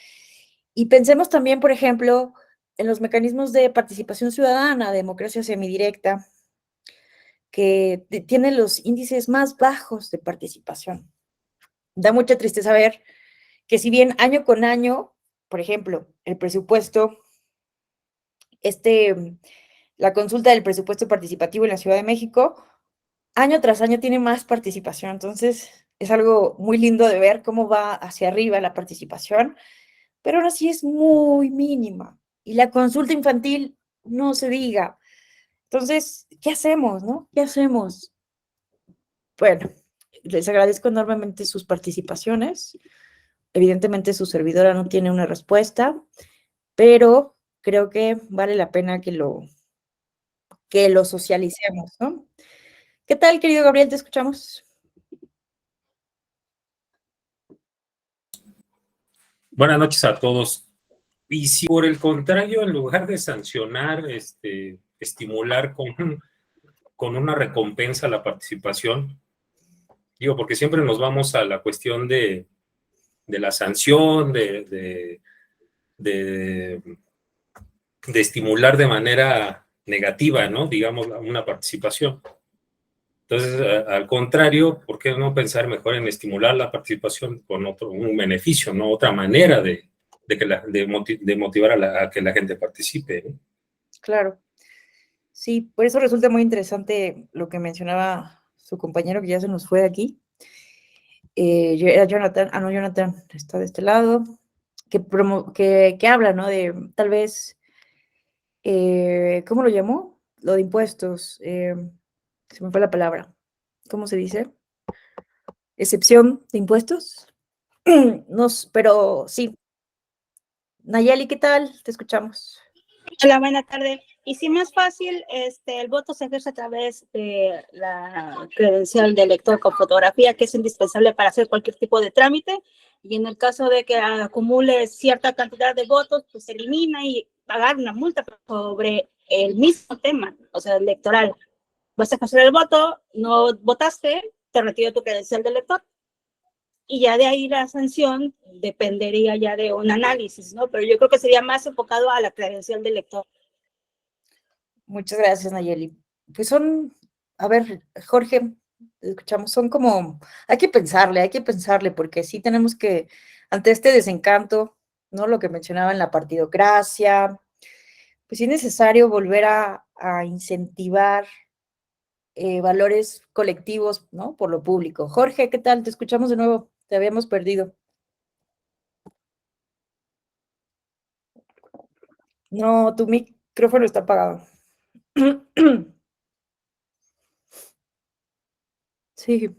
y pensemos también, por ejemplo, en los mecanismos de participación ciudadana, democracia semidirecta, que tienen los índices más bajos de participación. Da mucha tristeza ver que si bien año con año, por ejemplo, el presupuesto, la consulta del presupuesto participativo en la Ciudad de México, año tras año tiene más participación. Entonces, es algo muy lindo de ver cómo va hacia arriba la participación, pero aún así es muy mínima. Y la consulta infantil, no se diga. Entonces, ¿qué hacemos, no? ¿Qué hacemos? Bueno, les agradezco enormemente sus participaciones. Evidentemente, su servidora no tiene una respuesta, pero creo que vale la pena que lo socialicemos, ¿no? ¿Qué tal, querido Gabriel? ¿Te escuchamos? Buenas noches a todos. Y si por el contrario, en lugar de sancionar, estimular con una recompensa la participación, digo, porque siempre nos vamos a la cuestión de la sanción, de estimular de manera negativa, ¿no? Digamos, una participación. Entonces, al contrario, ¿por qué no pensar mejor en estimular la participación con un beneficio, ¿no? Otra manera de motivar a que la gente participe, ¿no? Claro. Sí, por eso resulta muy interesante lo que mencionaba su compañero que ya se nos fue de aquí. Era Jonathan, no, Jonathan está de este lado, que habla, ¿no? De tal vez, ¿cómo lo llamó? Lo de impuestos, se me fue la palabra. ¿Cómo se dice? ¿Excepción de impuestos? Pero sí. Nayeli, ¿qué tal? Te escuchamos. Hola, buena tarde. Y si más fácil, el voto se ejerce a través de la credencial de elector con fotografía, que es indispensable para hacer cualquier tipo de trámite. Y en el caso de que acumule cierta cantidad de votos, pues se elimina y pagar una multa sobre el mismo tema, o sea, electoral. Vas a ejercer el voto, no votaste, te retiro tu credencial de elector. Y ya de ahí la sanción dependería ya de un análisis, ¿no? Pero yo creo que sería más enfocado a la credencial del elector. Muchas gracias, Nayeli. pues son, a ver, Jorge, te escuchamos, son como, hay que pensarle, porque sí tenemos que, ante este desencanto, ¿no? Lo que mencionaba en la partidocracia, pues sí es necesario volver a incentivar valores colectivos, ¿no? Por lo público. Jorge, ¿qué tal? Te escuchamos de nuevo, te habíamos perdido. No, tu micrófono está apagado. Sí.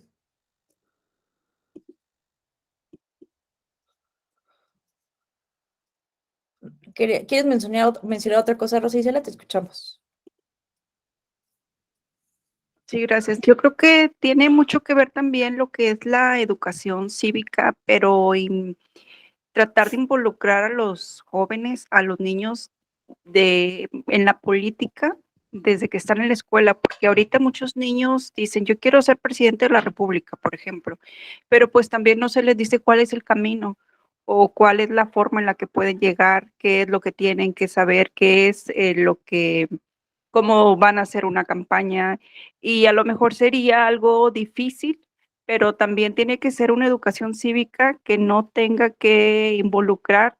¿Quieres mencionar otra cosa, Rosa Isela? Te escuchamos. Sí, gracias. Yo creo que tiene mucho que ver también lo que es la educación cívica, pero tratar de involucrar a los jóvenes, a los niños en la política desde que están en la escuela, porque ahorita muchos niños dicen, yo quiero ser presidente de la República, por ejemplo, pero pues también no se les dice cuál es el camino o cuál es la forma en la que pueden llegar, qué es lo que tienen que saber, qué es lo que cómo van a hacer una campaña y a lo mejor sería algo difícil, pero también tiene que ser una educación cívica que no tenga que involucrar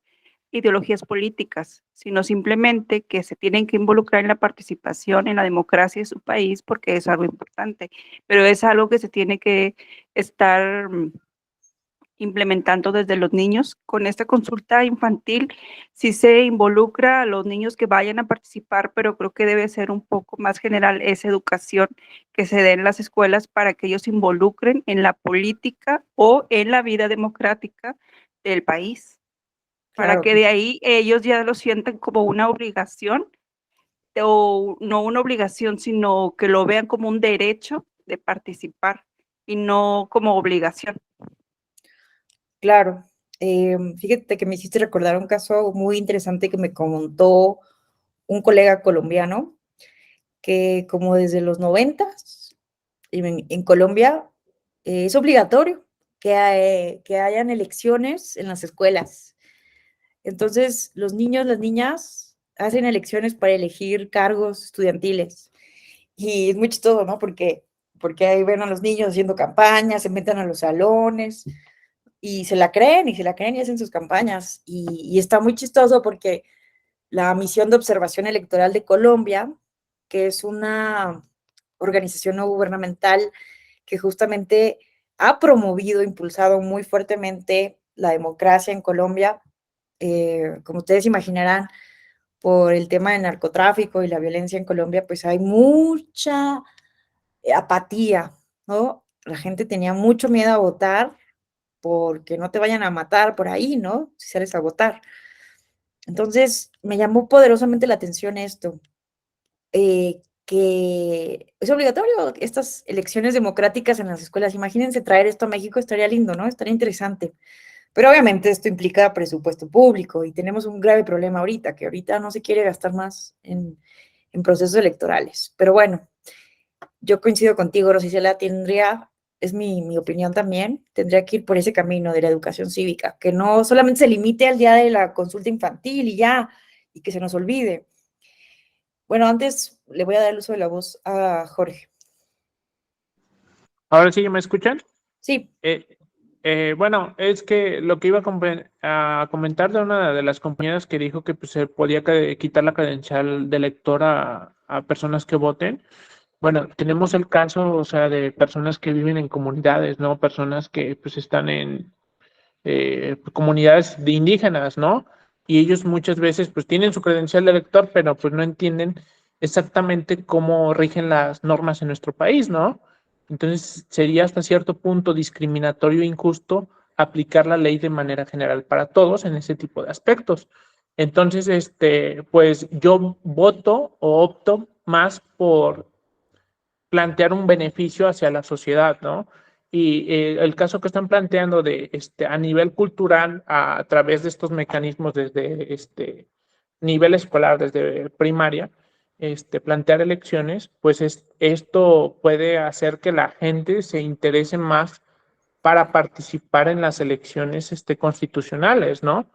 ideologías políticas, sino simplemente que se tienen que involucrar en la participación en la democracia de su país porque es algo importante, pero es algo que se tiene que estar implementando desde los niños. Con esta consulta infantil sí se involucra a los niños que vayan a participar, pero creo que debe ser un poco más general esa educación que se dé en las escuelas para que ellos se involucren en la política o en la vida democrática del país, para Claro, que de ahí ellos ya lo sientan como una obligación, o no una obligación, sino que lo vean como un derecho de participar y no como obligación. claro. Fíjate que me hiciste recordar un caso muy interesante que me contó un colega colombiano, que como desde los 90 en Colombia es obligatorio que hayan elecciones en las escuelas. Entonces, los niños, las niñas hacen elecciones para elegir cargos estudiantiles. Y es muy chistoso, ¿no? Porque ahí ven a los niños haciendo campañas, se meten a los salones y se la creen y se la creen y hacen sus campañas. Y está muy chistoso porque la Misión de Observación Electoral de Colombia, que es una organización no gubernamental que justamente ha promovido, impulsado muy fuertemente la democracia en Colombia, como ustedes imaginarán, por el tema del narcotráfico y la violencia en Colombia, pues hay mucha apatía, ¿no? La gente tenía mucho miedo a votar porque no te vayan a matar por ahí, ¿no? Si sales a votar. Entonces, me llamó poderosamente la atención esto, que es obligatorio estas elecciones democráticas en las escuelas. Imagínense traer esto a México, estaría lindo, ¿no? Estaría interesante. Pero obviamente esto implica presupuesto público y tenemos un grave problema ahorita, que ahorita no se quiere gastar más en procesos electorales. Pero bueno, yo coincido contigo, Rosicela, es mi opinión también, tendría que ir por ese camino de la educación cívica, que no solamente se limite al día de la consulta infantil y ya, y que se nos olvide. Bueno, antes le voy a dar el uso de la voz a Jorge. Ahora sí, ¿me escuchan? Sí, Bueno, es que lo que iba a comentar de una de las compañeras que dijo que pues, se podía quitar la credencial de lector a personas que voten. Bueno, tenemos el caso, o sea, de personas que viven en comunidades, ¿no? Personas que pues están en comunidades de indígenas, ¿no? Y ellos muchas veces pues tienen su credencial de elector, pero pues no entienden exactamente cómo rigen las normas en nuestro país, ¿no? Entonces sería hasta cierto punto discriminatorio e injusto aplicar la ley de manera general para todos en ese tipo de aspectos. Entonces, pues yo voto o opto más por plantear un beneficio hacia la sociedad, ¿no? Y el caso que están planteando de a nivel cultural, a través de estos mecanismos desde nivel escolar, desde primaria, plantear elecciones, pues esto puede hacer que la gente se interese más para participar en las elecciones constitucionales, ¿no?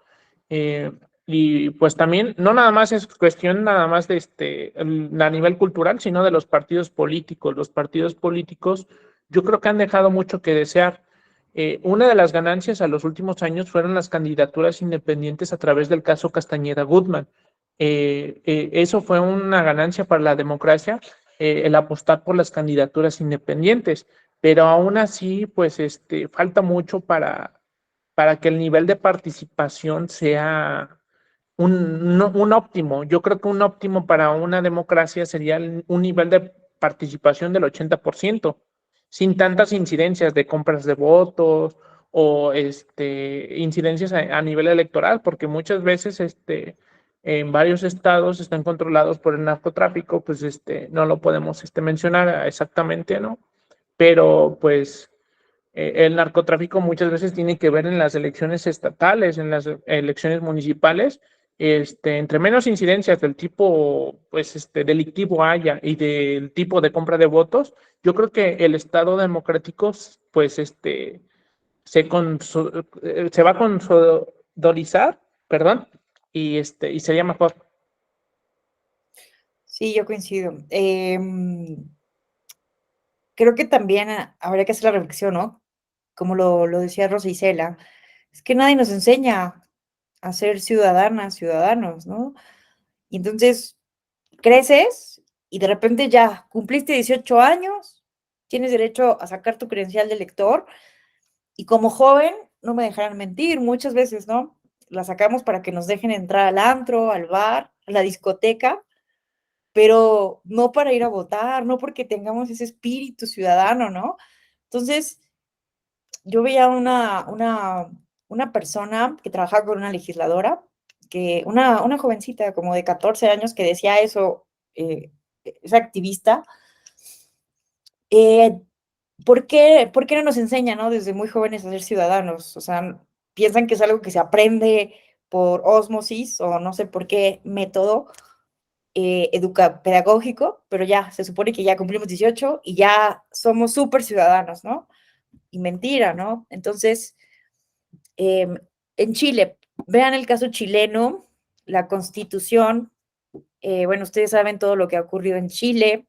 Eh, Y pues también, no nada más es cuestión nada más de a nivel cultural, sino de los partidos políticos. Los partidos políticos yo creo que han dejado mucho que desear. Una de las ganancias a los últimos años fueron las candidaturas independientes a través del caso Castañeda Goodman. Eso fue una ganancia para la democracia, el apostar por las candidaturas independientes, pero aún así, pues falta mucho para que el nivel de participación sea un óptimo. Yo creo que un óptimo para una democracia sería un nivel de participación del 80%, sin tantas incidencias de compras de votos o incidencias a nivel electoral, porque muchas veces en varios estados están controlados por el narcotráfico, pues no lo podemos mencionar exactamente, ¿no? Pero pues el narcotráfico muchas veces tiene que ver en las elecciones estatales, en las elecciones municipales. Entre menos incidencias del tipo, pues, delictivo haya y del tipo de compra de votos, yo creo que el Estado democrático, pues, se va a consolidar, perdón, y sería mejor. Sí, yo coincido. Creo que también habría que hacer la reflexión, ¿no? Como lo decía Rosa Isela, es que nadie nos enseña a ser ciudadanas, ciudadanos, ¿no? Y entonces creces y de repente ya cumpliste 18 años, tienes derecho a sacar tu credencial de lector y como joven, no me dejarán mentir, muchas veces, ¿no? La sacamos para que nos dejen entrar al antro, al bar, a la discoteca, pero no para ir a votar, no porque tengamos ese espíritu ciudadano, ¿no? Entonces, yo veía una persona que trabajaba con una legisladora, una jovencita como de 14 años que decía eso, es activista. Eh, ¿Por qué no nos enseñan, ¿no? Desde muy jóvenes a ser ciudadanos? O sea, piensan que es algo que se aprende por ósmosis o no sé por qué método pedagógico, pero ya se supone que ya cumplimos 18 y ya somos súper ciudadanos, ¿no? Y mentira, ¿no? Entonces, en Chile, vean el caso chileno, la Constitución, bueno, ustedes saben todo lo que ha ocurrido en Chile,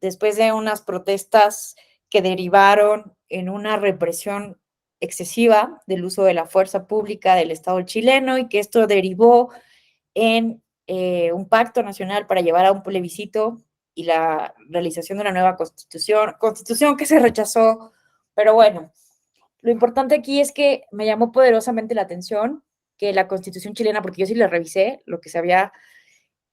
después de unas protestas que derivaron en una represión excesiva del uso de la fuerza pública del Estado chileno y que esto derivó en un pacto nacional para llevar a un plebiscito y la realización de una nueva constitución que se rechazó, pero bueno, lo importante aquí es que me llamó poderosamente la atención que la constitución chilena, porque yo sí la revisé, lo que se había,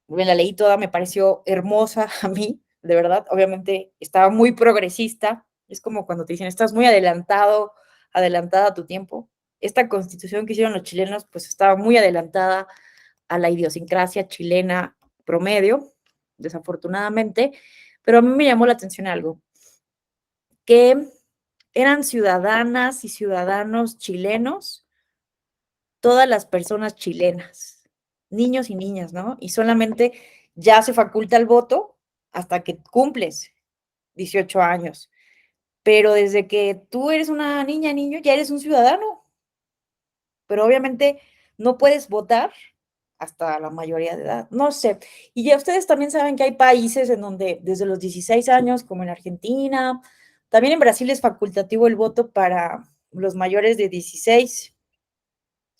me la leí toda, me pareció hermosa a mí, de verdad, obviamente estaba muy progresista, es como cuando te dicen, estás muy adelantado, adelantada a tu tiempo. Esta constitución que hicieron los chilenos, pues estaba muy adelantada a la idiosincrasia chilena promedio, desafortunadamente, pero a mí me llamó la atención algo, que eran ciudadanas y ciudadanos chilenos, todas las personas chilenas, niños y niñas, ¿no? Y solamente ya se faculta el voto hasta que cumples 18 años. Pero desde que tú eres una niña, niño, ya eres un ciudadano. Pero obviamente no puedes votar hasta la mayoría de edad. No sé. Y ya ustedes también saben que hay países en donde desde los 16 años, como en Argentina, también en Brasil es facultativo el voto para los mayores de 16,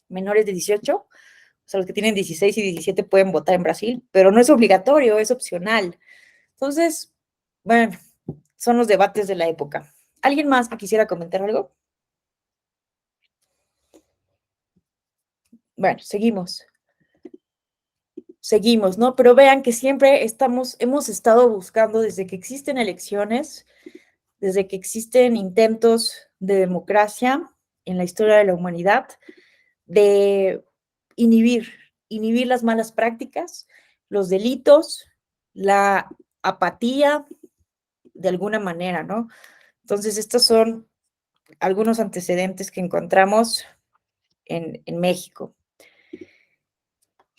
menores de 18. O sea, los que tienen 16 y 17 pueden votar en Brasil, pero no es obligatorio, es opcional. Entonces, bueno, son los debates de la época. ¿Alguien más que quisiera comentar algo? Bueno, seguimos, ¿no? Pero vean que siempre hemos estado buscando desde que existen elecciones, desde que existen intentos de democracia en la historia de la humanidad, de inhibir las malas prácticas, los delitos, la apatía, de alguna manera, ¿no? Entonces, estos son algunos antecedentes que encontramos en México.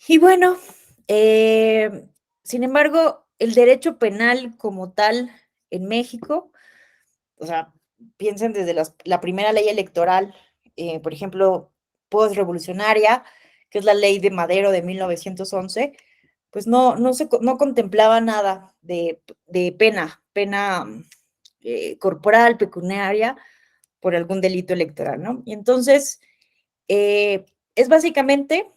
Y bueno, sin embargo, el derecho penal como tal en México, o sea, piensen desde la primera ley electoral, por ejemplo, post-revolucionaria, que es la ley de Madero de 1911, pues no contemplaba nada de pena corporal, pecuniaria, por algún delito electoral, ¿no? Y entonces, es básicamente,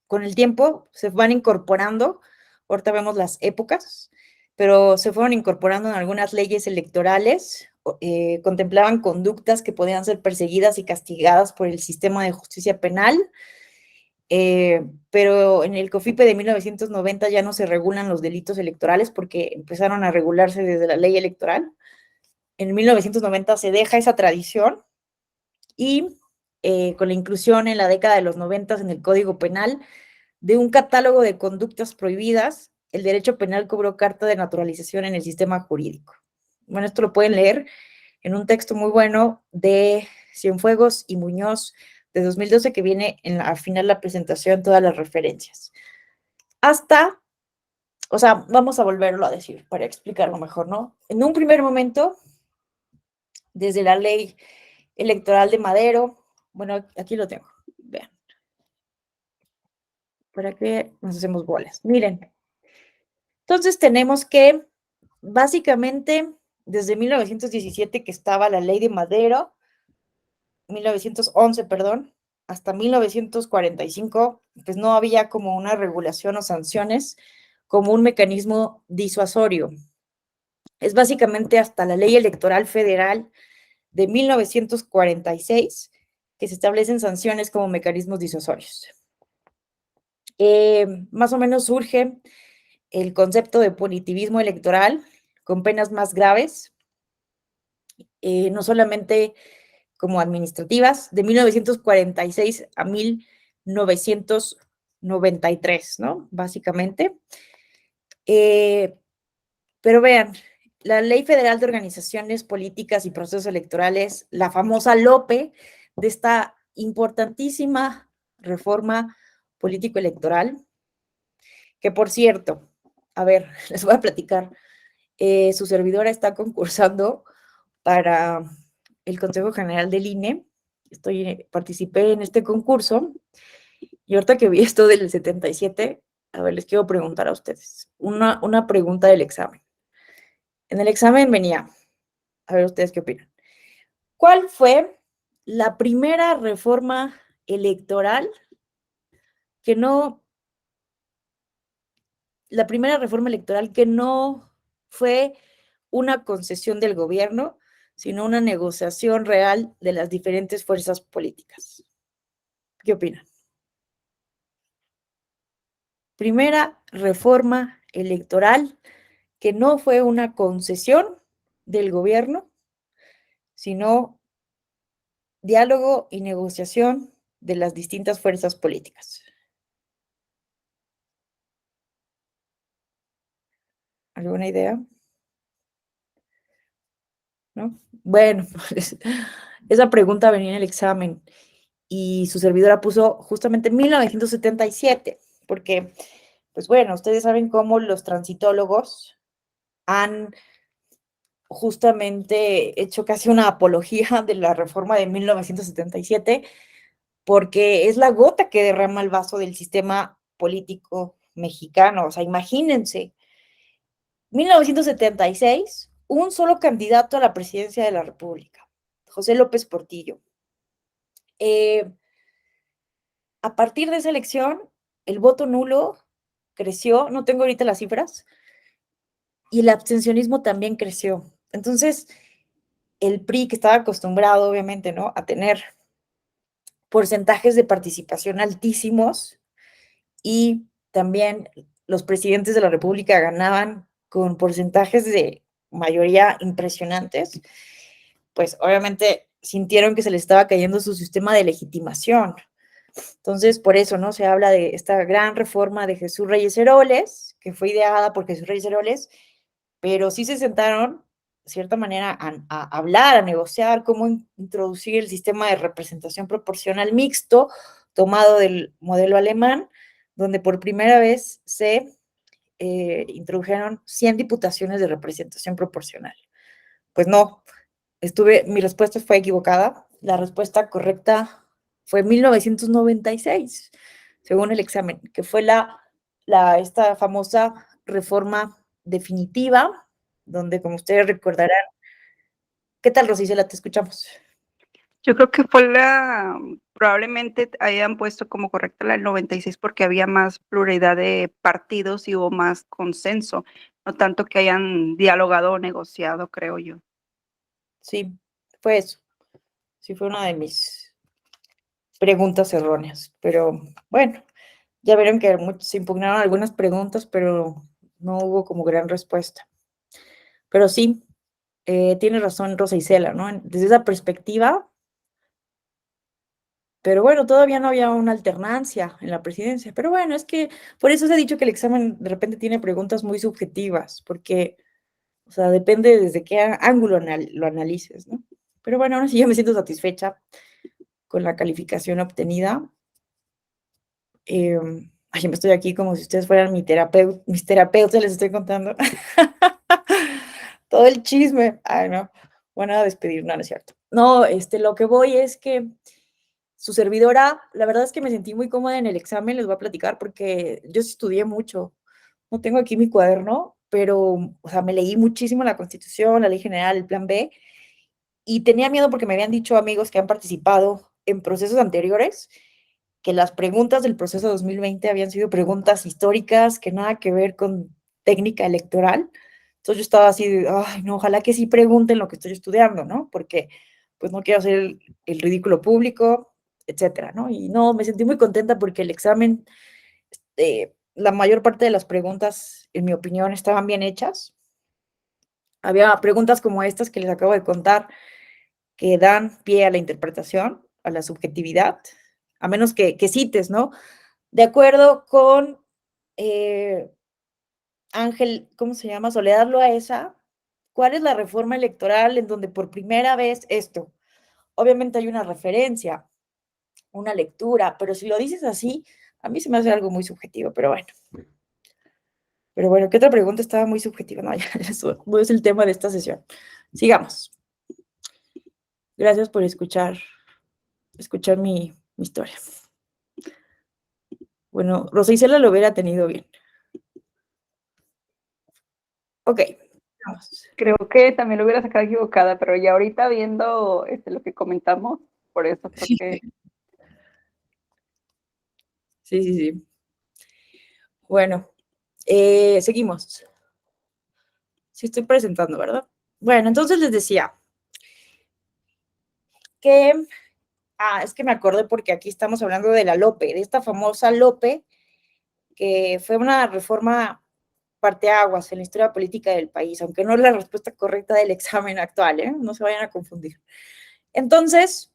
con el tiempo se van incorporando, ahorita vemos las épocas, pero se fueron incorporando en algunas leyes electorales, contemplaban conductas que podían ser perseguidas y castigadas por el sistema de justicia penal, pero en el COFIPE de 1990 ya no se regulan los delitos electorales porque empezaron a regularse desde la ley electoral. En 1990 se deja esa tradición y con la inclusión en la década de los 90 en el Código Penal de un catálogo de conductas prohibidas, el derecho penal cobró carta de naturalización en el sistema jurídico. Bueno, esto lo pueden leer en un texto muy bueno de Cienfuegos y Muñoz de 2012, que viene al final de la presentación todas las referencias. O sea, vamos a volverlo a decir para explicarlo mejor, ¿no? En un primer momento, desde la ley electoral de Madero, bueno, aquí lo tengo, vean. ¿Para qué nos hacemos bolas? Miren. Entonces tenemos que, básicamente, desde 1917 que estaba la ley de Madero, 1911, perdón, hasta 1945, pues no había como una regulación o sanciones como un mecanismo disuasorio. Es básicamente hasta la ley electoral federal de 1946 que se establecen sanciones como mecanismos disuasorios. Más o menos surge el concepto de punitivismo electoral con penas más graves, no solamente como administrativas, de 1946 a 1993, ¿no? Básicamente. Pero vean, la Ley Federal de Organizaciones Políticas y Procesos Electorales, la famosa LOPE, de esta importantísima reforma político-electoral, que por cierto, a ver, les voy a platicar, su servidora está concursando para el Consejo General del INE, participé en este concurso, y ahorita que vi esto del 77, a ver, les quiero preguntar a ustedes, una pregunta del examen. En el examen venía, a ver ustedes qué opinan. ¿Cuál fue la primera reforma electoral que no fue una concesión del gobierno, sino una negociación real de las diferentes fuerzas políticas? ¿Qué opinan? Primera reforma electoral que no fue una concesión del gobierno, sino diálogo y negociación de las distintas fuerzas políticas. ¿Alguna idea? ¿No? Bueno, pues, esa pregunta venía en el examen y su servidora puso justamente 1977, porque, pues bueno, ustedes saben cómo los transitólogos han justamente hecho casi una apología de la reforma de 1977, porque es la gota que derrama el vaso del sistema político mexicano. O sea, imagínense, 1976, un solo candidato a la presidencia de la República, José López Portillo. A partir de esa elección, el voto nulo creció, no tengo ahorita las cifras, y el abstencionismo también creció. Entonces, el PRI, que estaba acostumbrado, obviamente, ¿no?, a tener porcentajes de participación altísimos, y también los presidentes de la República ganaban con porcentajes de mayoría impresionantes, pues obviamente sintieron que se les estaba cayendo su sistema de legitimación. Entonces, por eso, ¿no?, se habla de esta gran reforma de Jesús Reyes Heroles, que fue ideada por Jesús Reyes Heroles, pero sí se sentaron, de cierta manera, a hablar, a negociar cómo introducir el sistema de representación proporcional mixto, tomado del modelo alemán, donde por primera vez se introdujeron 100 diputaciones de representación proporcional. Pues no, mi respuesta fue equivocada. La respuesta correcta fue 1996, según el examen, que fue esta famosa reforma definitiva, donde, como ustedes recordarán, ¿qué tal, Rosicela? Te escuchamos. Yo creo que fue probablemente hayan puesto como correcta la del 96 porque había más pluralidad de partidos y hubo más consenso, no tanto que hayan dialogado o negociado, creo yo. Sí, fue eso. Sí, fue una de mis preguntas erróneas, pero bueno, ya vieron que se impugnaron algunas preguntas, pero no hubo como gran respuesta. Pero sí, tiene razón Rosa Isela, ¿no? Desde esa perspectiva, pero bueno, todavía no había una alternancia en la presidencia. Pero bueno, es que por eso se ha dicho que el examen de repente tiene preguntas muy subjetivas, porque, o sea, depende desde qué ángulo lo analices, ¿no? Pero bueno, ahora sí yo me siento satisfecha con la calificación obtenida. Ay, me estoy aquí como si ustedes fueran mis terapeutas, les estoy contando todo el chisme. Ay, no, bueno, a despedir, no, no es cierto. No, lo que voy es que su servidora, la verdad es que me sentí muy cómoda en el examen, les voy a platicar, porque yo sí estudié mucho. No tengo aquí mi cuaderno, pero, o sea, me leí muchísimo la Constitución, la Ley General, el Plan B, y tenía miedo porque me habían dicho amigos que han participado en procesos anteriores que las preguntas del proceso 2020 habían sido preguntas históricas que nada que ver con técnica electoral. Entonces yo estaba así de, ay, no, ojalá que sí pregunten lo que estoy estudiando, ¿no? Porque pues no quiero hacer el ridículo público, etcétera, ¿no? Y no, me sentí muy contenta porque el examen, la mayor parte de las preguntas, en mi opinión, estaban bien hechas. Había preguntas como estas que les acabo de contar que dan pie a la interpretación, a la subjetividad, a menos que cites, ¿no? De acuerdo con Ángel, ¿cómo se llama? Soledad Loaesa, ¿cuál es la reforma electoral en donde por primera vez esto? Obviamente hay una referencia, una lectura, pero si lo dices así, a mí se me hace algo muy subjetivo, pero bueno. Pero bueno, ¿qué otra pregunta estaba muy subjetiva? No, ya, eso no es el tema de esta sesión. Sigamos. Gracias por escuchar mi historia. Bueno, Rosa Isela lo hubiera tenido bien. Ok, vamos. Creo que también lo hubiera sacado equivocada, pero ya ahorita viendo lo que comentamos, por eso creo Sí. que... Sí. Bueno, seguimos. Sí estoy presentando, ¿verdad? Bueno, entonces les decía que, es que me acordé porque aquí estamos hablando de la LOPE, de esta famosa LOPE, que fue una reforma parteaguas en la historia política del país, aunque no es la respuesta correcta del examen actual, ¿eh? No se vayan a confundir. Entonces,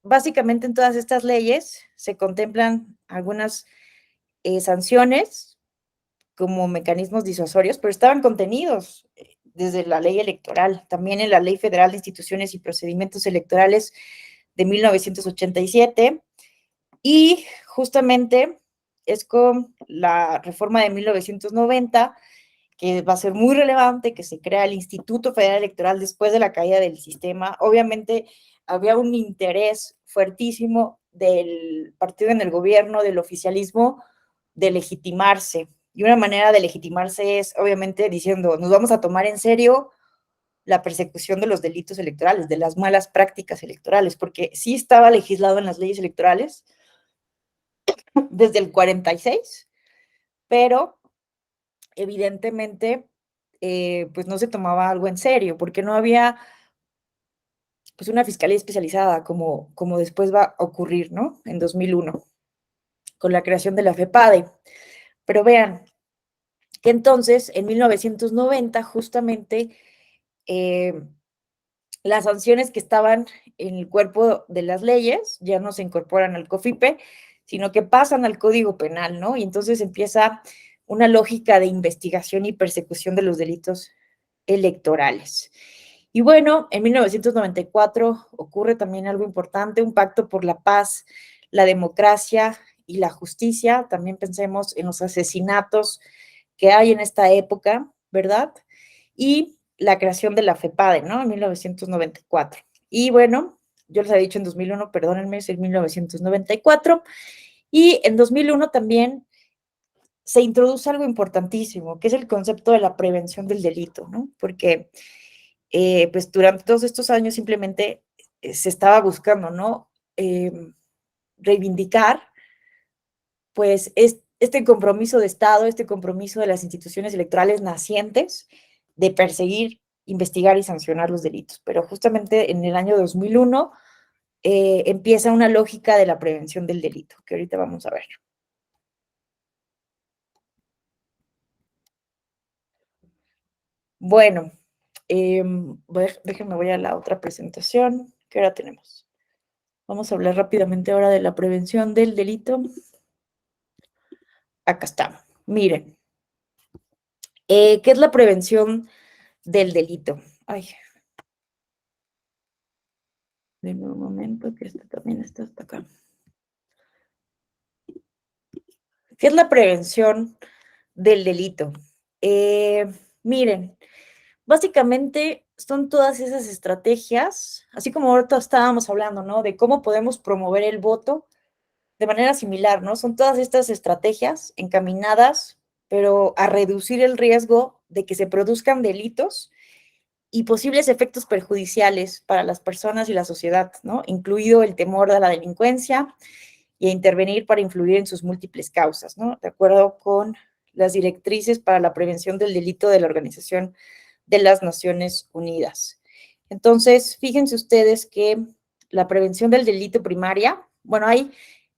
básicamente en todas estas leyes se contemplan algunas sanciones como mecanismos disuasorios, pero estaban contenidos desde la ley electoral, también en la Ley Federal de Instituciones y Procedimientos Electorales de 1987, y justamente es con la reforma de 1990, que va a ser muy relevante, que se crea el Instituto Federal Electoral después de la caída del sistema. Obviamente había un interés fuertísimo del partido en el gobierno, del oficialismo, de legitimarse. Y una manera de legitimarse es, obviamente, diciendo, nos vamos a tomar en serio la persecución de los delitos electorales, de las malas prácticas electorales, porque sí estaba legislado en las leyes electorales desde el 46, pero evidentemente pues no se tomaba algo en serio, porque no había pues una fiscalía especializada como después va a ocurrir, ¿no? En 2001, con la creación de la FEPADE. Pero vean que entonces, en 1990, justamente, las sanciones que estaban en el cuerpo de las leyes ya no se incorporan al COFIPE, sino que pasan al Código Penal, ¿no? Y entonces empieza una lógica de investigación y persecución de los delitos electorales. Y bueno, en 1994 ocurre también algo importante, un pacto por la paz, la democracia y la justicia. También pensemos en los asesinatos que hay en esta época, ¿verdad? Y la creación de la FEPADE, ¿no? En 1994. Y bueno, yo les había dicho en 2001, perdónenme, es en 1994. Y en 2001 también se introduce algo importantísimo, que es el concepto de la prevención del delito, ¿no? Porque pues durante todos estos años simplemente se estaba buscando, ¿no? Reivindicar, pues, este compromiso de Estado, este compromiso de las instituciones electorales nacientes de perseguir, investigar y sancionar los delitos. Pero justamente en el año 2001 empieza una lógica de la prevención del delito, que ahorita vamos a ver. Bueno, déjenme, voy a la otra presentación. ¿Qué hora tenemos? Vamos a hablar rápidamente ahora de la prevención del delito. Acá está. Miren, ¿qué es la prevención del delito? Ay, denme un momento, que este también está hasta acá. ¿Qué es la prevención del delito? Miren, básicamente son todas esas estrategias, así como ahorita estábamos hablando, ¿no? De cómo podemos promover el voto de manera similar, ¿no? Son todas estas estrategias encaminadas, pero a reducir el riesgo de que se produzcan delitos y posibles efectos perjudiciales para las personas y la sociedad, ¿no? Incluido el temor a la delincuencia y a intervenir para influir en sus múltiples causas, ¿no? De acuerdo con las directrices para la prevención del delito de la Organización de las Naciones Unidas. Entonces, fíjense ustedes que la prevención del delito primaria, bueno, hay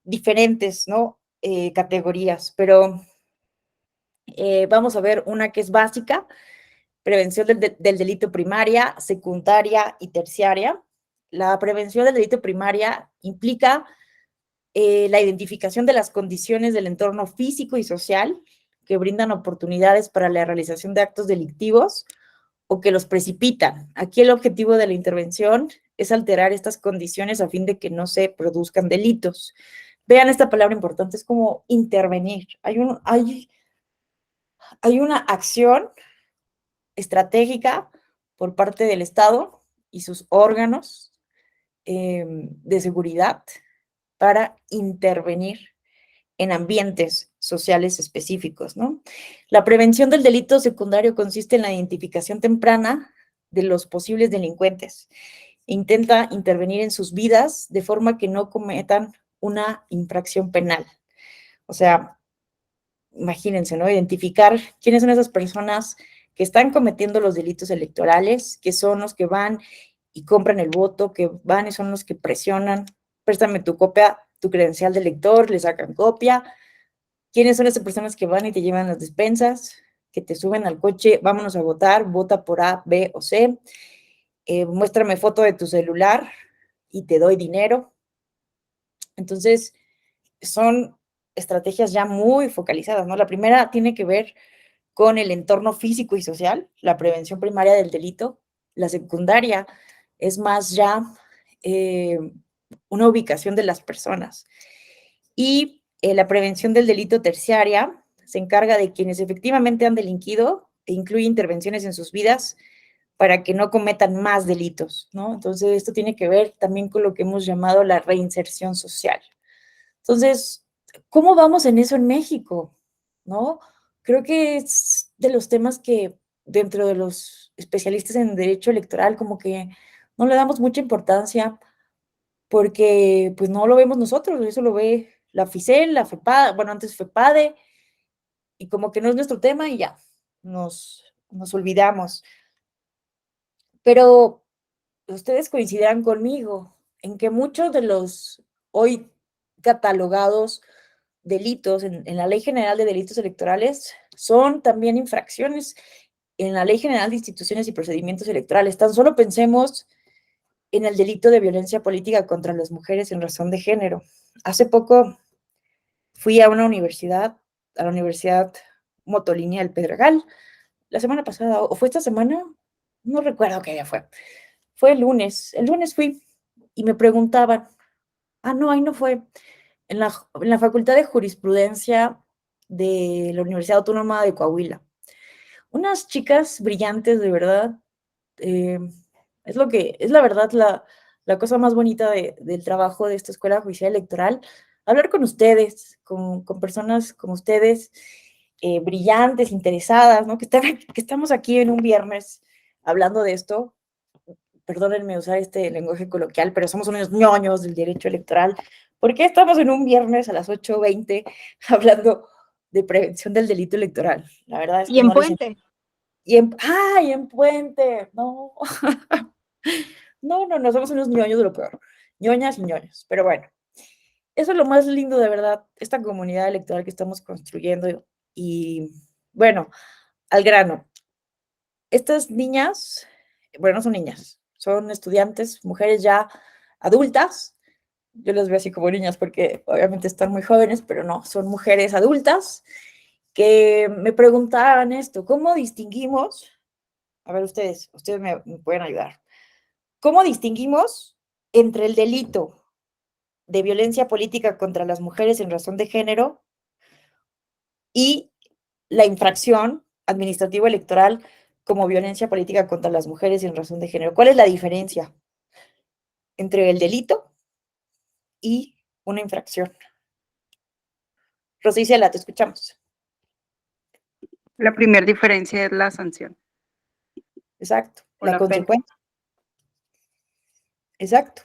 diferentes, ¿no? Categorías, pero vamos a ver una que es básica, prevención del delito primaria, secundaria y terciaria. La prevención del delito primaria implica la identificación de las condiciones del entorno físico y social que brindan oportunidades para la realización de actos delictivos o que los precipitan. Aquí el objetivo de la intervención es alterar estas condiciones a fin de que no se produzcan delitos. Vean esta palabra importante, es como intervenir. Hay una acción estratégica por parte del Estado y sus órganos de seguridad para intervenir en ambientes sociales específicos, ¿no? La prevención del delito secundario consiste en la identificación temprana de los posibles delincuentes. Intenta intervenir en sus vidas de forma que no cometan una infracción penal. O sea, imagínense, ¿no? Identificar quiénes son esas personas que están cometiendo los delitos electorales, que son los que van y compran el voto, que van y son los que presionan, préstame tu copia, tu credencial de elector, le sacan copia. ¿Quiénes son esas personas que van y te llevan las despensas, que te suben al coche, vámonos a votar, vota por A, B o C, muéstrame foto de tu celular y te doy dinero? Entonces, son estrategias ya muy focalizadas, ¿no? La primera tiene que ver con el entorno físico y social, la prevención primaria del delito. La secundaria es más ya una ubicación de las personas. Y la prevención del delito terciaria se encarga de quienes efectivamente han delinquido e incluye intervenciones en sus vidas para que no cometan más delitos, ¿no? Entonces, esto tiene que ver también con lo que hemos llamado la reinserción social. Entonces, ¿cómo vamos en eso en México? ¿No? Creo que es de los temas que dentro de los especialistas en derecho electoral como que no le damos mucha importancia porque pues no lo vemos nosotros, eso lo ve la FICEL, la FEPADE, bueno, antes FEPADE, y como que no es nuestro tema y ya, nos olvidamos. Pero ustedes coincidirán conmigo en que muchos de los hoy catalogados delitos en la Ley General de Delitos Electorales son también infracciones en la Ley General de Instituciones y Procedimientos Electorales. Tan solo pensemos en el delito de violencia política contra las mujeres en razón de género. Hace poco fui a una universidad, a la Universidad Motolinía del Pedregal, la semana pasada, o fue esta semana, no recuerdo qué día fue. Fue el lunes fui y me preguntaban, no, ahí no fue, en la Facultad de Jurisprudencia de la Universidad Autónoma de Coahuila. Unas chicas brillantes, de verdad, es la verdad, la cosa más bonita del trabajo de esta Escuela Judicial Electoral, hablar con ustedes, con personas como ustedes, brillantes, interesadas, ¿no? Que estamos aquí en un viernes hablando de esto. Perdónenme usar este lenguaje coloquial, pero somos unos ñoños del derecho electoral. ¿Por qué estamos en un viernes a las 8:20 hablando de prevención del delito electoral? La verdad es que Y en no les... Puente. Y en Puente, no. No, somos unos ñoños de lo peor. Ñoñas y ñoños, pero bueno. Eso es lo más lindo, de verdad, esta comunidad electoral que estamos construyendo. Y bueno, al grano. Estas niñas, bueno, no son niñas, son estudiantes, mujeres ya adultas. Yo las veo así como niñas porque obviamente están muy jóvenes, pero no, son mujeres adultas que me preguntaban esto, ¿cómo distinguimos? A ver, ustedes me pueden ayudar. ¿Cómo distinguimos entre el delito de violencia política contra las mujeres en razón de género y la infracción administrativa electoral como violencia política contra las mujeres en razón de género? ¿Cuál es la diferencia entre el delito y una infracción? Rosicela, te escuchamos. La primera diferencia es la sanción. Exacto, O la la pena. consecuencia. Exacto,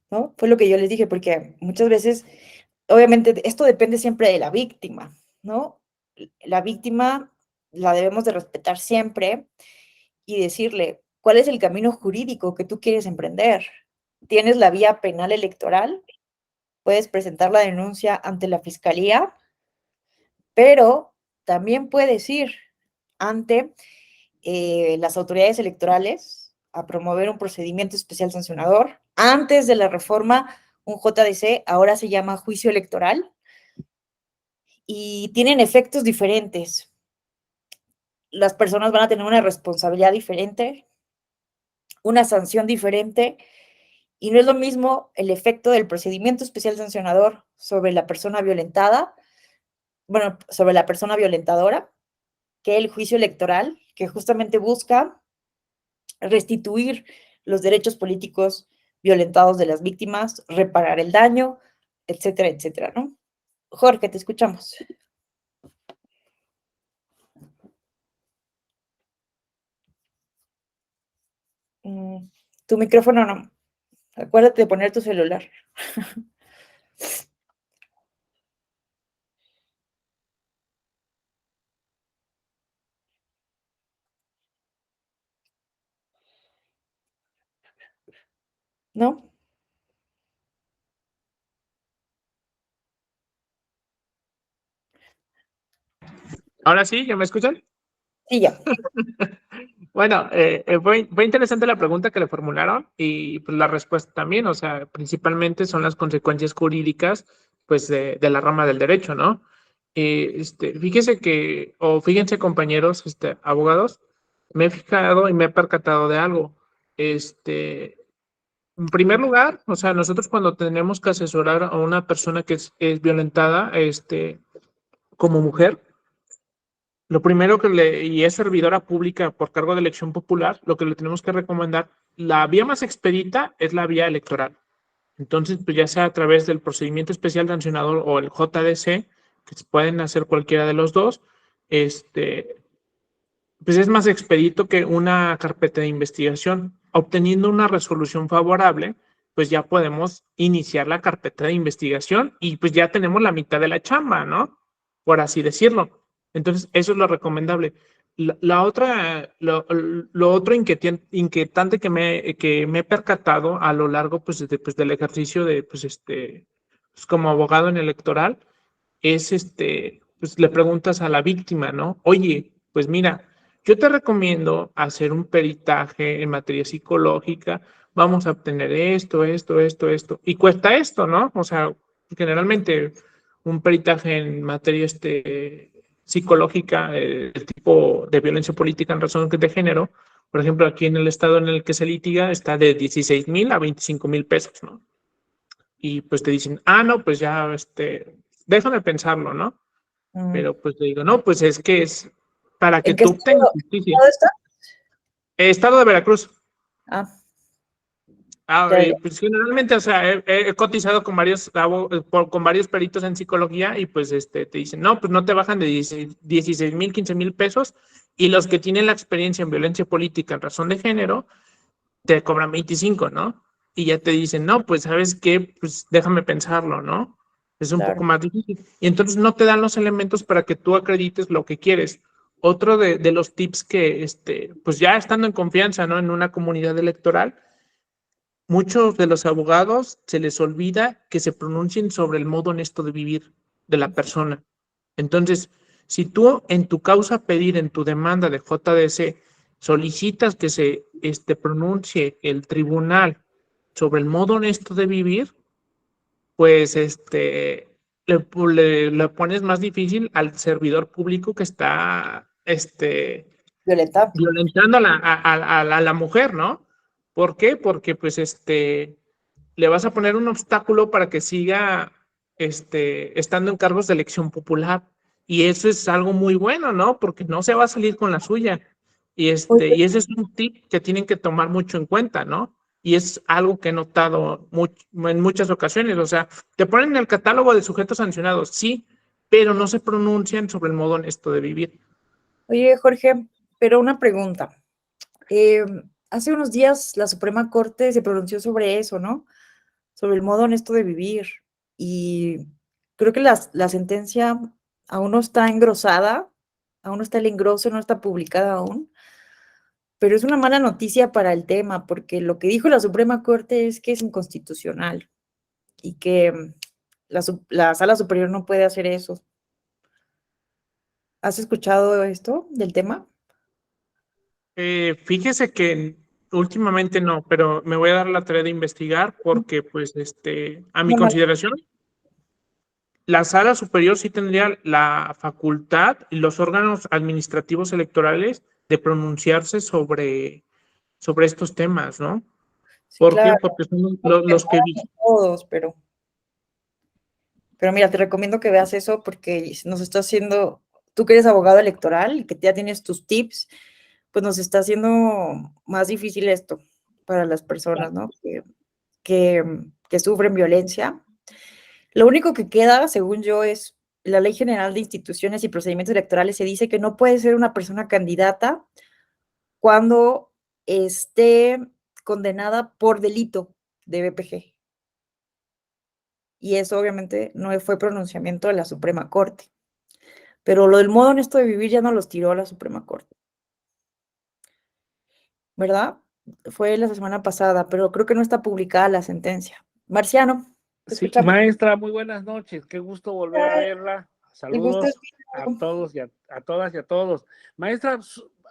¿no? Fue lo que yo les dije, porque muchas veces, obviamente, esto depende siempre de la víctima, ¿no? La víctima la debemos de respetar siempre y decirle, ¿cuál es el camino jurídico que tú quieres emprender? ¿Tienes la vía penal electoral? Puedes presentar la denuncia ante la fiscalía, pero también puedes ir ante las autoridades electorales a promover un procedimiento especial sancionador. Antes de la reforma, un JDC, ahora se llama juicio electoral, y tienen efectos diferentes. Las personas van a tener una responsabilidad diferente, una sanción diferente, y no es lo mismo el efecto del procedimiento especial sancionador sobre la persona violentada, bueno, sobre la persona violentadora, que el juicio electoral, que justamente busca restituir los derechos políticos violentados de las víctimas, reparar el daño, etcétera, etcétera, ¿no? Jorge, te escuchamos. Tu micrófono no. Acuérdate de poner tu celular. ¿No? Ahora sí, ¿ya me escuchan? Sí, ya. Bueno, fue interesante la pregunta que le formularon y pues, la respuesta también, o sea, principalmente son las consecuencias jurídicas pues de la rama del derecho, ¿no? Fíjense compañeros, abogados, me he fijado y me he percatado de algo. En primer lugar, o sea, nosotros cuando tenemos que asesorar a una persona que es violentada, como mujer, lo primero y es servidora pública por cargo de elección popular, lo que le tenemos que recomendar, la vía más expedita es la vía electoral. Entonces, pues ya sea a través del procedimiento especial sancionador o el JDC, que se pueden hacer cualquiera de los dos, pues es más expedito que una carpeta de investigación. Obteniendo una resolución favorable, pues ya podemos iniciar la carpeta de investigación y pues ya tenemos la mitad de la chamba, ¿no? Por así decirlo. Entonces, eso es lo recomendable. Lo otro inquietante que me he percatado a lo largo pues, del ejercicio de, pues, como abogado en electoral, es pues le preguntas a la víctima, ¿no? Oye, pues mira, yo te recomiendo hacer un peritaje en materia psicológica, vamos a obtener esto, y cuesta esto, ¿no? O sea, generalmente un peritaje en materia psicológica, el tipo de violencia política en razón de género, por ejemplo, aquí en el estado en el que se litiga, está de 16,000 a 25,000 pesos, ¿no? Y pues te dicen, no, pues ya, déjame pensarlo, ¿no? Pero pues le digo, no, pues es que es para que ¿En qué tú obtengas estado justicia. está? Estado de Veracruz. Ah, Pues generalmente, o sea, he cotizado con con varios peritos en psicología y pues te dicen, no, pues no te bajan de 16,000, 15,000 pesos, y los que tienen la experiencia en violencia política en razón de género te cobran 25, ¿no? Y ya te dicen, no, pues sabes qué, pues déjame pensarlo, ¿no? Es un poco más difícil. Y entonces no te dan los elementos para que tú acredites lo que quieres. Otro de los tips que, pues ya estando en confianza, ¿no? En una comunidad electoral, muchos de los abogados se les olvida que se pronuncien sobre el modo honesto de vivir de la persona. Entonces, si tú en tu causa pedir, en tu demanda de JDC, solicitas que se pronuncie el tribunal sobre el modo honesto de vivir, pues le pones más difícil al servidor público que está Violeta. violentando a la mujer, ¿no? ¿Por qué? Porque pues le vas a poner un obstáculo para que siga estando en cargos de elección popular. Y eso es algo muy bueno, ¿no? Porque no se va a salir con la suya. Y y ese es un tip que tienen que tomar mucho en cuenta, ¿no? Y es algo que he notado en muchas ocasiones. O sea, te ponen en el catálogo de sujetos sancionados, sí, pero no se pronuncian sobre el modo honesto de vivir. Oye, Jorge, pero una pregunta. Hace unos días la Suprema Corte se pronunció sobre eso, ¿no? Sobre el modo honesto de vivir. Y creo que la sentencia aún no está engrosada, aún no está el engroso, no está publicada aún, pero es una mala noticia para el tema, porque lo que dijo la Suprema Corte es que es inconstitucional y que la Sala Superior no puede hacer eso. ¿Has escuchado esto del tema? Fíjese que últimamente no, pero me voy a dar la tarea de investigar porque, pues, a mi Una mala- consideración, la sala superior sí tendría la facultad y los órganos administrativos electorales de pronunciarse sobre estos temas, ¿no? Sí, ¿Por qué? claro, Porque son porque los que no todos, pero mira, te recomiendo que veas eso porque nos está haciendo, tú que eres abogado electoral y que ya tienes tus tips, pues nos está haciendo más difícil esto para las personas, ¿no? Que, que sufren violencia. Lo único que queda, según yo, es la Ley General de Instituciones y Procedimientos Electorales. Se dice que no puede ser una persona candidata cuando esté condenada por delito de BPG. Y eso obviamente no fue pronunciamiento de la Suprema Corte. Pero lo del modo honesto de vivir ya no los tiró la Suprema Corte. ¿Verdad? Fue la semana pasada, pero creo que no está publicada la sentencia. Marciano, te Sí, escuchamos. maestra, muy buenas noches. Qué gusto volver a verla. El gusto es Saludos a mío. todos y a todas y a todos. Maestra,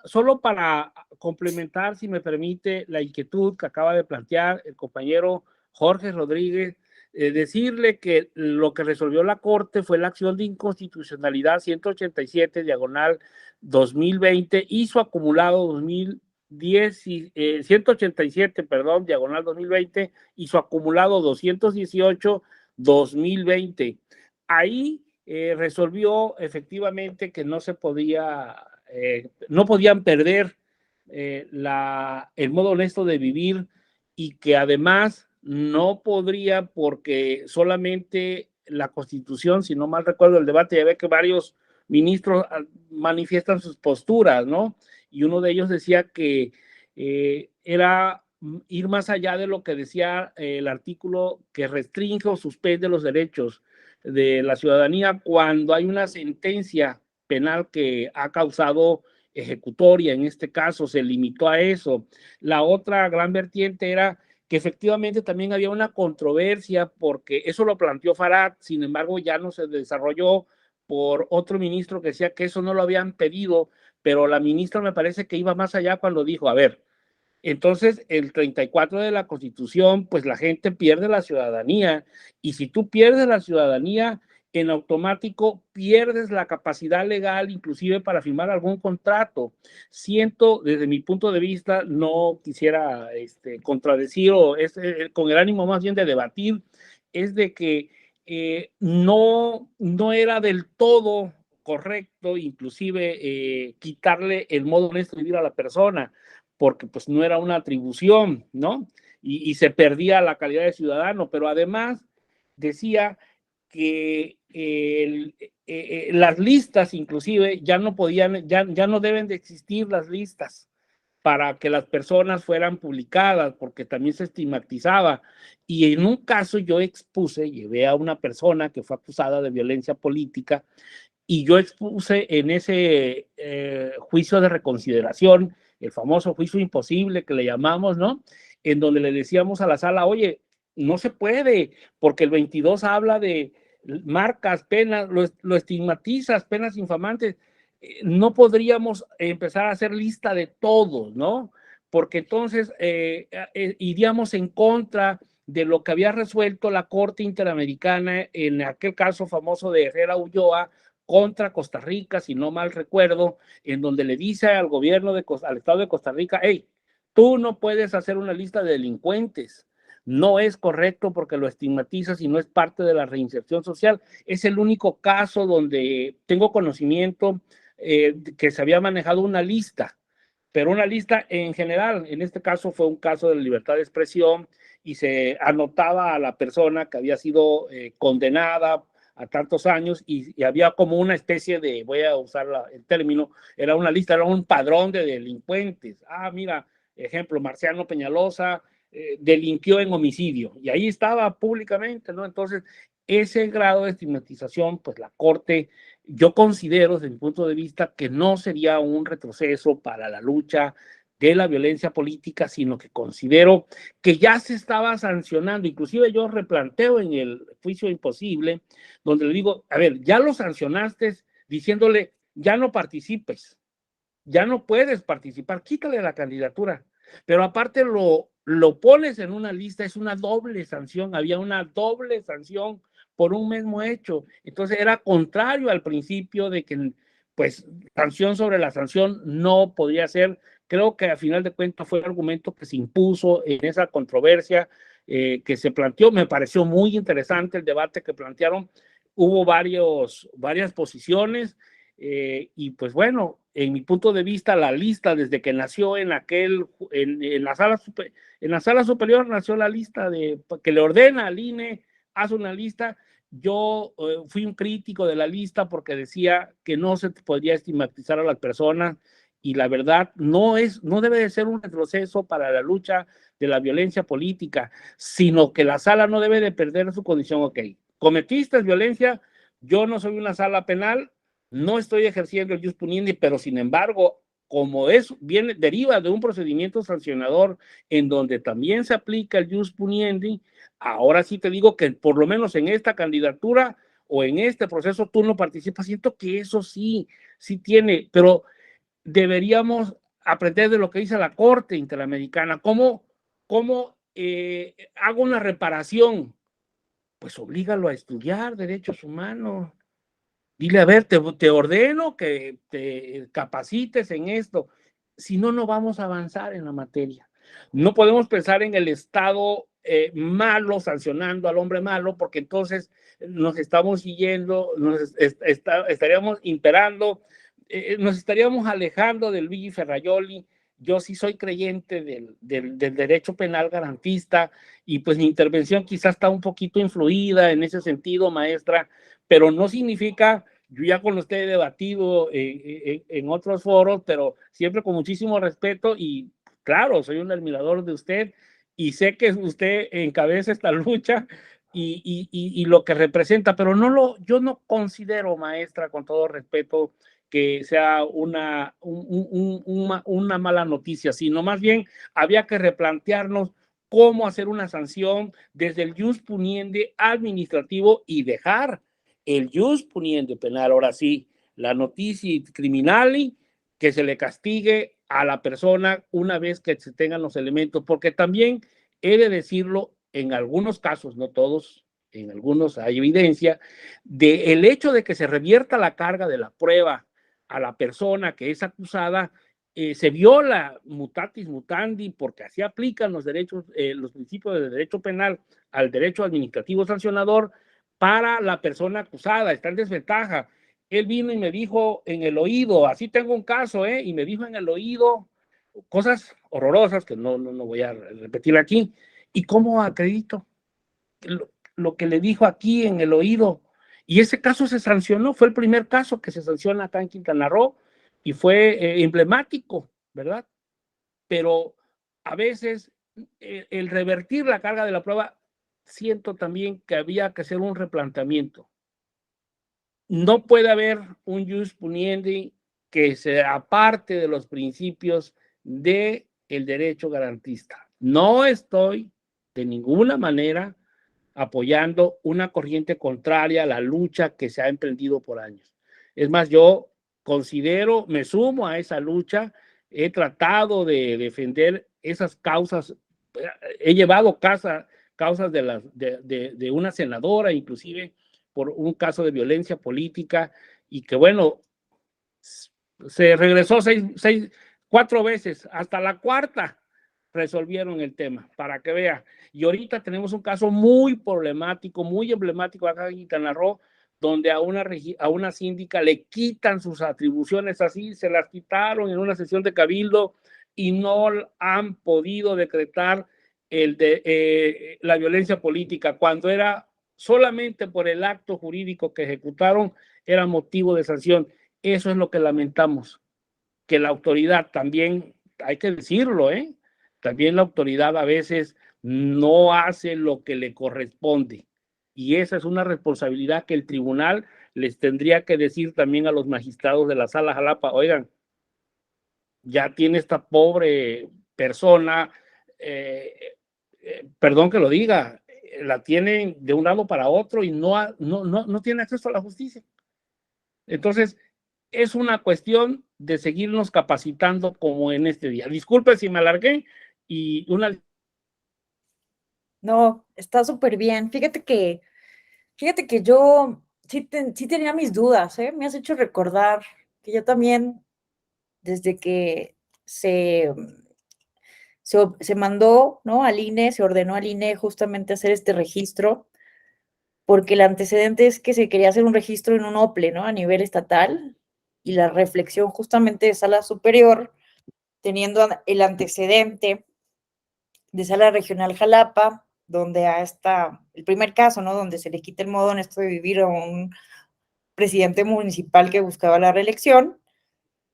solo para complementar, si me permite, la inquietud que acaba de plantear el compañero Jorge Rodríguez, decirle que lo que resolvió la Corte fue la acción de inconstitucionalidad 187, diagonal 2020, y su acumulado 187, perdón, diagonal 2020, y su acumulado 218-2020. Ahí resolvió efectivamente que no se podía, no podían perder el modo honesto de vivir, y que además no podría, porque solamente la Constitución, si no mal recuerdo el debate, ya ve que varios ministros manifiestan sus posturas, ¿no? Y uno de ellos decía que era ir más allá de lo que decía el artículo que restringe o suspende los derechos de la ciudadanía cuando hay una sentencia penal que ha causado ejecutoria. En este caso se limitó a eso. La otra gran vertiente era que efectivamente también había una controversia, porque eso lo planteó Farad, sin embargo ya no se desarrolló por otro ministro que decía que eso no lo habían pedido, pero la ministra me parece que iba más allá cuando dijo, a ver, entonces el 34 de la Constitución, pues la gente pierde la ciudadanía, y si tú pierdes la ciudadanía, en automático pierdes la capacidad legal inclusive para firmar algún contrato. Siento, desde mi punto de vista, no quisiera contradecir, o con el ánimo más bien de debatir, es de que no era del todo correcto inclusive quitarle el modo honesto de vivir a la persona, porque pues no era una atribución, ¿no? y se perdía la calidad de ciudadano, pero además decía que las listas inclusive ya no podían, ya no deben de existir las listas para que las personas fueran publicadas, porque también se estigmatizaba. Y en un caso yo llevé a una persona que fue acusada de violencia política, y yo expuse en ese juicio de reconsideración, el famoso juicio imposible que le llamamos, ¿no? En donde le decíamos a la sala, oye, no se puede, porque el 22 habla de marcas, penas, lo estigmatizas, penas infamantes. No podríamos empezar a hacer lista de todos, ¿no? Porque entonces iríamos en contra de lo que había resuelto la Corte Interamericana en aquel caso famoso de Herrera Ulloa contra Costa Rica, si no mal recuerdo, en donde le dice al gobierno al Estado de Costa Rica, hey, tú no puedes hacer una lista de delincuentes, no es correcto porque lo estigmatizas y no es parte de la reinserción social. Es el único caso donde tengo conocimiento que se había manejado una lista, pero una lista en general. En este caso fue un caso de libertad de expresión y se anotaba a la persona que había sido condenada a tantos años y había como una especie de, voy a usar el término, era una lista, era un padrón de delincuentes. Ah, mira, ejemplo, Marciano Peñalosa delinquió en homicidio y ahí estaba públicamente, ¿no? Entonces, ese grado de estigmatización, pues la Corte, yo considero desde mi punto de vista que no sería un retroceso para la lucha de la violencia política, sino que considero que ya se estaba sancionando. Inclusive yo replanteo en el juicio imposible, donde le digo, a ver, ya lo sancionaste diciéndole, ya no participes, ya no puedes participar, quítale la candidatura. Pero aparte lo pones en una lista, es una doble sanción, había una doble sanción por un mismo hecho. Entonces era contrario al principio de que, pues, sanción sobre la sanción no podría ser. Creo que a final de cuentas fue el argumento que se impuso en esa controversia que se planteó. Me pareció muy interesante el debate que plantearon. Hubo varias posiciones y pues bueno, en mi punto de vista, la lista desde que nació en la sala superior nació la lista que le ordena al INE, hace una lista. Yo fui un crítico de la lista porque decía que no se podía estigmatizar a las personas y la verdad no debe de ser un retroceso para la lucha de la violencia política, sino que la sala no debe de perder su condición. Ok, cometiste violencia, yo no soy una sala penal, no estoy ejerciendo el jus puniendi, pero sin embargo, como deriva de un procedimiento sancionador en donde también se aplica el jus puniendi, ahora sí te digo que por lo menos en esta candidatura o en este proceso tú no participas. Siento que eso sí tiene, pero deberíamos aprender de lo que dice la Corte Interamericana. ¿Cómo hago una reparación? Pues oblígalo a estudiar derechos humanos. Dile, a ver, te ordeno que te capacites en esto. Si no, no vamos a avanzar en la materia. No podemos pensar en el Estado malo sancionando al hombre malo, porque entonces nos estamos siguiendo, estaríamos imperando, nos estaríamos alejando del Luigi Ferrajoli. Yo sí soy creyente del derecho penal garantista y pues mi intervención quizás está un poquito influida en ese sentido, maestra, pero no significa, yo ya con usted he debatido en otros foros, pero siempre con muchísimo respeto y claro, soy un admirador de usted y sé que usted encabeza esta lucha y lo que representa, pero yo no considero, maestra, con todo respeto, que sea una mala noticia, sino más bien había que replantearnos cómo hacer una sanción desde el jus puniendi administrativo y dejar el jus puniendi penal. Ahora sí, la noticia criminal, que se le castigue a la persona una vez que se tengan los elementos, porque también he de decirlo, en algunos casos, no todos, en algunos hay evidencia de el hecho de que se revierta la carga de la prueba a la persona que es acusada, se viola mutatis mutandi, porque así aplican los principios del derecho penal al derecho administrativo sancionador para la persona acusada. Está en desventaja. Él vino y me dijo en el oído, así tengo un caso, y me dijo en el oído cosas horrorosas que no voy a repetir aquí, ¿Y cómo acredito lo que le dijo aquí en el oído? Y ese caso se sancionó, fue el primer caso que se sanciona acá en Quintana Roo y fue emblemático, ¿verdad? Pero a veces el revertir la carga de la prueba, siento también que había que hacer un replanteamiento. No puede haber un jus puniendi que se aparte de los principios del derecho garantista. No estoy de ninguna manera apoyando una corriente contraria a la lucha que se ha emprendido por años. Es más, yo considero, me sumo a esa lucha, he tratado de defender esas causas, he llevado causas de una senadora, inclusive por un caso de violencia política, y que bueno, se regresó 4 veces, hasta la cuarta resolvieron el tema, para que vea. Y ahorita tenemos un caso muy problemático, muy emblemático acá en Quintana Roo, donde a una síndica le quitan sus atribuciones así, se las quitaron en una sesión de cabildo y no han podido decretar la violencia política, cuando era solamente por el acto jurídico que ejecutaron, era motivo de sanción. Eso es lo que lamentamos, que la autoridad también, hay que decirlo, también la autoridad a veces no hace lo que le corresponde. Y esa es una responsabilidad que el tribunal les tendría que decir también a los magistrados de la Sala Jalapa: oigan, ya tiene esta pobre persona, perdón que lo diga, la tienen de un lado para otro y no tiene acceso a la justicia. Entonces, es una cuestión de seguirnos capacitando como en este día. Disculpe si me alargué y una... No, está súper bien. Fíjate que yo sí tenía mis dudas, ¿eh? Me has hecho recordar que yo también, desde que se mandó, ¿no?, al INE, se ordenó al INE justamente hacer este registro, porque el antecedente es que se quería hacer un registro en un OPLE, ¿no?, a nivel estatal, y la reflexión justamente de Sala Superior, teniendo el antecedente de Sala Regional Jalapa, donde está el primer caso, ¿no?, donde se le quita el modo honesto de vivir a un presidente municipal que buscaba la reelección,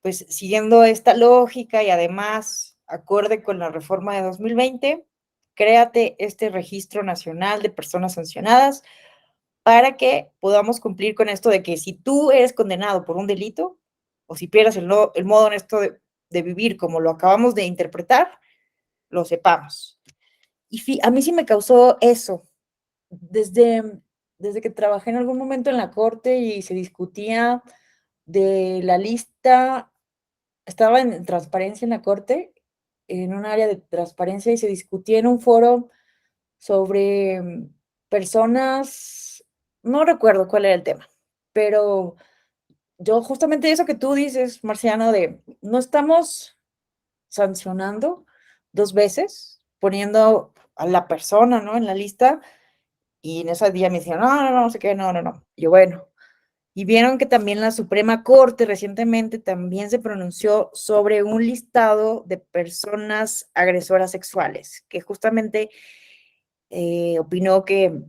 pues siguiendo esta lógica y además acorde con la reforma de 2020, créate este registro nacional de personas sancionadas para que podamos cumplir con esto de que si tú eres condenado por un delito o si pierdes el modo honesto de vivir, como lo acabamos de interpretar, lo sepamos. Y a mí sí me causó eso. Desde que trabajé en algún momento en la corte y se discutía de la lista, estaba en transparencia en la corte, en un área de transparencia, y se discutía en un foro sobre personas, no recuerdo cuál era el tema, pero yo justamente eso que tú dices, Marciano, de no estamos sancionando 2 veces, poniendo a la persona, ¿no?, en la lista, y en ese día me decían: no sé qué, no. Y yo, bueno, y vieron que también la Suprema Corte recientemente también se pronunció sobre un listado de personas agresoras sexuales, que justamente opinó que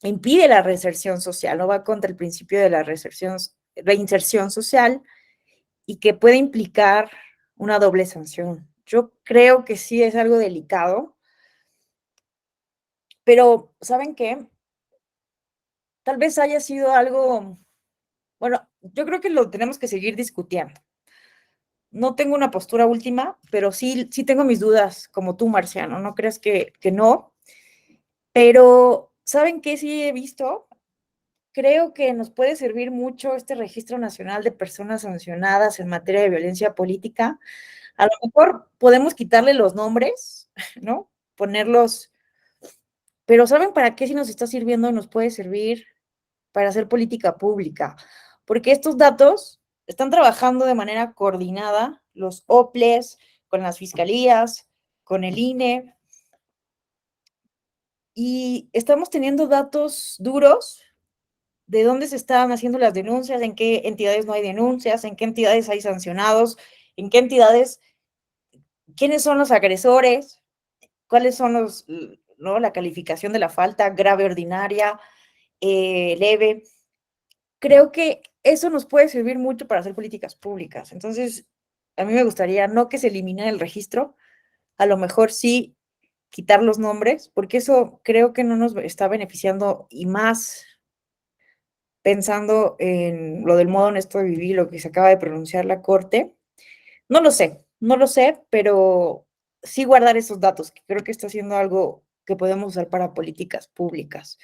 impide la reinserción social, no va contra el principio de la reinserción social y que puede implicar una doble sanción. Yo creo que sí es algo delicado, pero ¿saben qué? Tal vez haya sido algo, bueno, yo creo que lo tenemos que seguir discutiendo. No tengo una postura última, pero sí tengo mis dudas, como tú, Marciano, no creas que no, pero ¿saben qué sí he visto? Creo que nos puede servir mucho este Registro Nacional de Personas Sancionadas en materia de violencia política. A lo mejor podemos quitarle los nombres, ¿no?, ponerlos, pero ¿saben para qué sí nos está sirviendo? Nos puede servir para hacer política pública, porque estos datos están trabajando de manera coordinada los OPLES, con las fiscalías, con el INE, y estamos teniendo datos duros de dónde se están haciendo las denuncias, en qué entidades no hay denuncias, en qué entidades hay sancionados, en qué entidades, quiénes son los agresores, cuáles son ¿no? La calificación de la falta, grave, ordinaria, leve. Creo que eso nos puede servir mucho para hacer políticas públicas. Entonces, a mí me gustaría no que se elimine el registro, a lo mejor sí quitar los nombres, porque eso creo que no nos está beneficiando y más pensando en lo del modo honesto de vivir, lo que se acaba de pronunciar la Corte. No lo sé, pero sí guardar esos datos, que creo que está siendo algo que podemos usar para políticas públicas.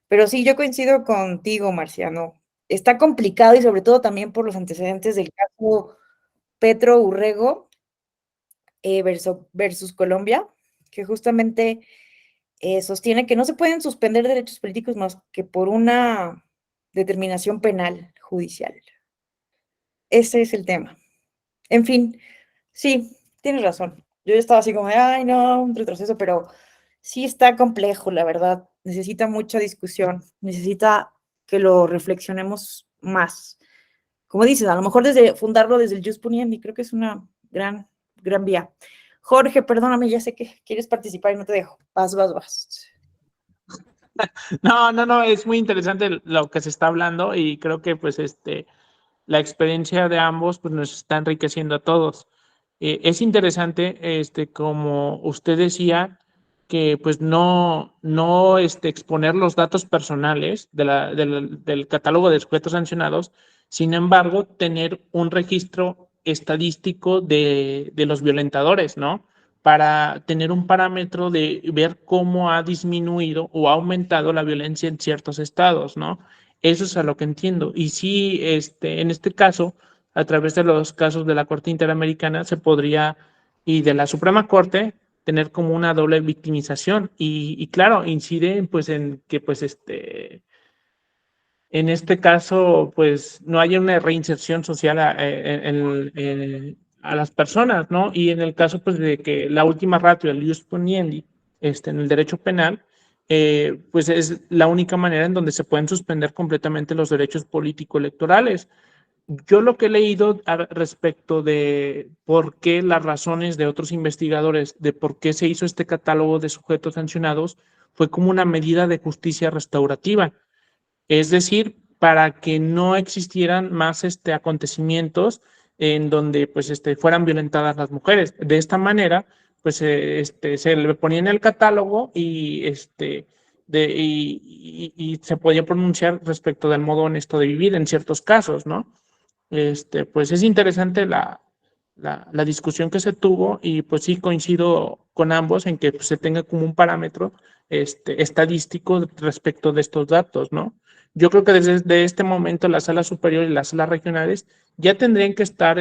Pero sí, yo coincido contigo, Marciano. Está complicado y sobre todo también por los antecedentes del caso Petro Urrego versus Colombia, que justamente sostiene que no se pueden suspender derechos políticos más que por una determinación penal judicial. Ese es el tema. En fin, sí, tienes razón. Yo estaba así como de, ay, no, un retroceso, pero sí está complejo, la verdad. Necesita mucha discusión, necesita que lo reflexionemos más. Como dices, a lo mejor desde fundarlo desde el Jus Puniendi, creo que es una gran vía. Jorge, perdóname, ya sé que quieres participar y no te dejo. Vas. No, es muy interesante lo que se está hablando y creo que pues la experiencia de ambos pues nos está enriqueciendo a todos. Es interesante, como usted decía, que pues no exponer los datos personales del catálogo de sujetos sancionados, sin embargo, tener un registro estadístico de los violentadores, ¿no? Para tener un parámetro de ver cómo ha disminuido o ha aumentado la violencia en ciertos estados, ¿no? Eso es a lo que entiendo. Y sí, en este caso, a través de los casos de la Corte Interamericana se podría, y de la Suprema Corte, tener como una doble victimización. Y claro, incide pues en que pues en este caso pues no haya una reinserción social a las personas, ¿no? Y en el caso pues de que la última ratio, el ius puniendi, en el derecho penal, pues es la única manera en donde se pueden suspender completamente los derechos político-electorales. Yo lo que he leído respecto de por qué las razones de otros investigadores de por qué se hizo este catálogo de sujetos sancionados fue como una medida de justicia restaurativa, es decir, para que no existieran más acontecimientos en donde pues, fueran violentadas las mujeres. De esta manera, pues se le ponía en el catálogo y se podía pronunciar respecto del modo honesto de vivir en ciertos casos, ¿no? Pues es interesante la discusión que se tuvo y pues sí coincido con ambos en que pues, se tenga como un parámetro estadístico respecto de estos datos, ¿no? Yo creo que desde este momento la sala superior y las salas regionales ya tendrían que estar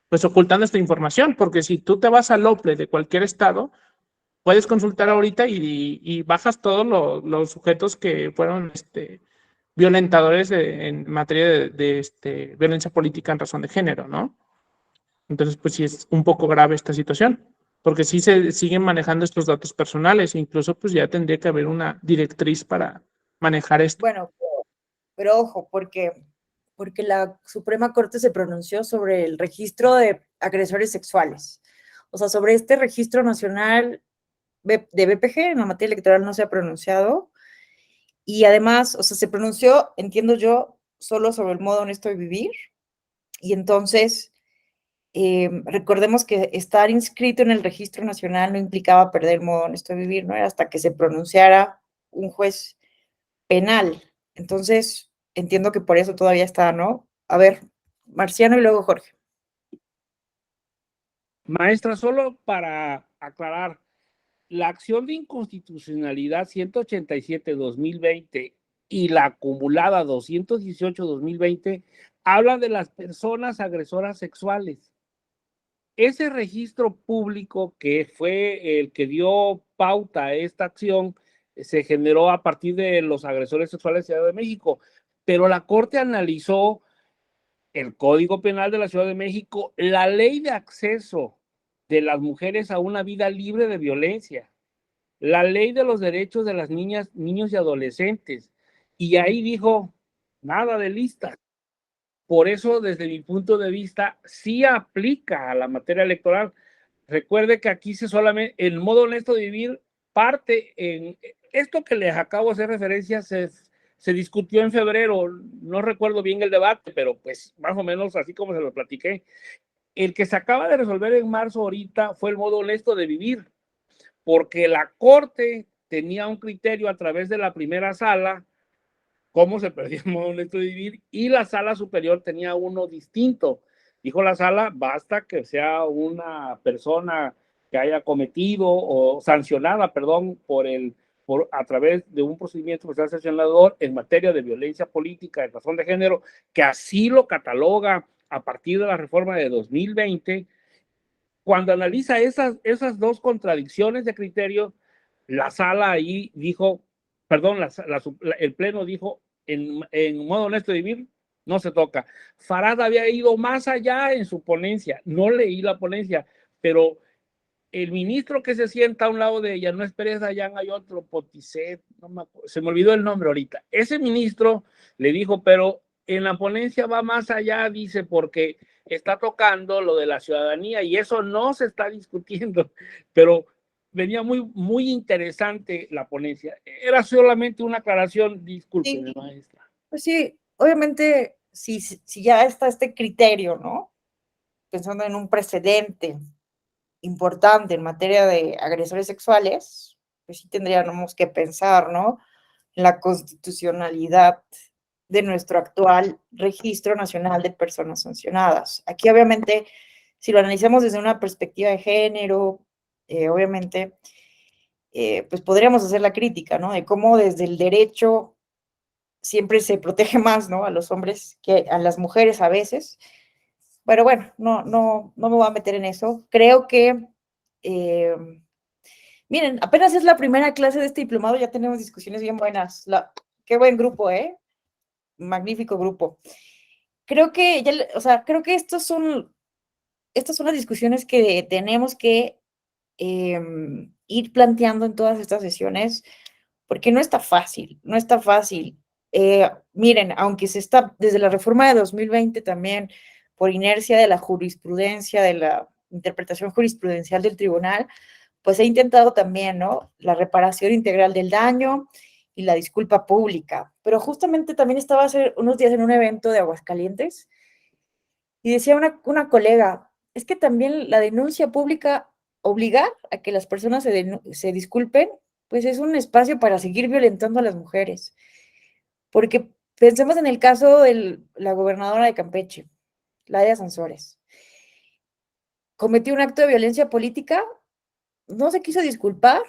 pues ocultando esta información, porque si tú te vas al OPLE de cualquier estado, puedes consultar ahorita y bajas todos los sujetos que fueron violentadores en materia de violencia política en razón de género, ¿no? Entonces, pues sí es un poco grave esta situación, porque sí se siguen manejando estos datos personales, e incluso pues ya tendría que haber una directriz para manejar esto. Bueno, pero ojo, porque la Suprema Corte se pronunció sobre el registro de agresores sexuales. O sea, sobre este registro nacional de BPG en la materia electoral no se ha pronunciado. Y además, o sea, se pronunció, entiendo yo, solo sobre el modo honesto de vivir. Y entonces, recordemos que estar inscrito en el registro nacional no implicaba perder el modo honesto de vivir, ¿no? Era hasta que se pronunciara un juez penal. Entonces, entiendo que por eso todavía está, ¿no? A ver, Marciano y luego Jorge. Maestra, solo para aclarar, la acción de inconstitucionalidad 187-2020 y la acumulada 218-2020 hablan de las personas agresoras sexuales. Ese registro público que fue el que dio pauta a esta acción se generó a partir de los agresores sexuales de Ciudad de México, pero la Corte analizó el Código Penal de la Ciudad de México, la ley de acceso de las mujeres a una vida libre de violencia, la ley de los derechos de las niñas, niños y adolescentes, y ahí dijo, nada de listas. Por eso, desde mi punto de vista, sí aplica a la materia electoral. Recuerde que aquí el modo honesto de vivir parte en esto que les acabo de hacer referencia, se discutió en febrero, no recuerdo bien el debate, pero pues más o menos así como se lo platiqué. El que se acaba de resolver en marzo ahorita fue el modo honesto de vivir, porque la Corte tenía un criterio a través de la primera sala, cómo se perdía el modo honesto de vivir, y la sala superior tenía uno distinto. Dijo la sala, basta que sea una persona que haya cometido o sancionada, perdón, a través de un procedimiento procesal sancionador en materia de violencia política de razón de género, que así lo cataloga a partir de la reforma de 2020. Cuando analiza esas dos contradicciones de criterio, la sala ahí dijo, perdón, el pleno dijo, en modo honesto de vivir, no se toca. Farad había ido más allá en su ponencia, no leí la ponencia, pero el ministro que se sienta a un lado de ella, no es Pérez Dayán, hay otro, Poticet, se me olvidó el nombre ahorita. Ese ministro le dijo, pero en la ponencia va más allá, dice, porque está tocando lo de la ciudadanía y eso no se está discutiendo, pero venía muy interesante la ponencia. Era solamente una aclaración, discúlpeme, Sí. maestra. Pues sí, obviamente, si ya está este criterio, ¿no? Pensando en un precedente importante en materia de agresores sexuales, pues sí tendríamos que pensar, ¿no? En la constitucionalidad de nuestro actual Registro Nacional de Personas Sancionadas. Aquí, obviamente, si lo analizamos desde una perspectiva de género, obviamente, pues podríamos hacer la crítica, ¿no? De cómo desde el derecho siempre se protege más, ¿no? A los hombres que a las mujeres a veces. Pero bueno, no me voy a meter en eso. Creo que, miren, apenas es la primera clase de este diplomado, ya tenemos discusiones bien buenas. Qué buen grupo, ¿eh? Magnífico grupo. Creo que, creo que estas son las discusiones que tenemos que ir planteando en todas estas sesiones, porque no está fácil, no está fácil. Miren, aunque se está desde la reforma de 2020 también, por inercia de la jurisprudencia, de la interpretación jurisprudencial del tribunal, pues he intentado también, ¿no? La reparación integral del daño y la disculpa pública. Pero justamente también estaba hace unos días en un evento de Aguascalientes y decía una colega, es que también la denuncia pública, obligar a que las personas se disculpen, pues es un espacio para seguir violentando a las mujeres. Porque pensemos en el caso de la gobernadora de Campeche, Ladia Sansores. Cometió un acto de violencia política, no se quiso disculpar,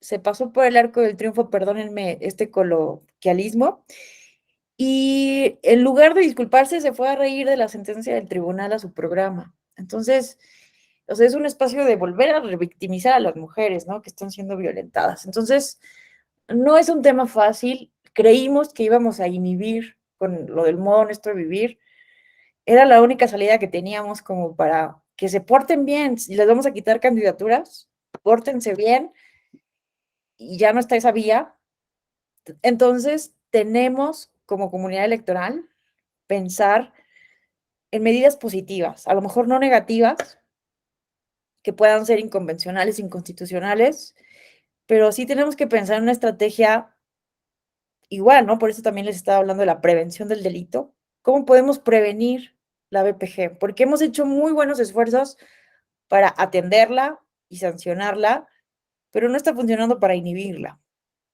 se pasó por el arco del triunfo, perdónenme este coloquialismo, y en lugar de disculparse se fue a reír de la sentencia del tribunal a su programa. Entonces, o sea, es un espacio de volver a revictimizar a las mujeres, ¿no? Que están siendo violentadas. Entonces, no es un tema fácil. Creímos que íbamos a inhibir con lo del modo honesto de vivir. Era la única salida que teníamos como para que se porten bien. Si les vamos a quitar candidaturas, pórtense bien y ya no está esa vía. Entonces, tenemos como comunidad electoral pensar en medidas positivas, a lo mejor no negativas, que puedan ser inconvencionales, inconstitucionales, pero sí tenemos que pensar en una estrategia igual, ¿no? Por eso también les estaba hablando de la prevención del delito. ¿Cómo podemos prevenir la BPG? Porque hemos hecho muy buenos esfuerzos para atenderla y sancionarla, pero no está funcionando para inhibirla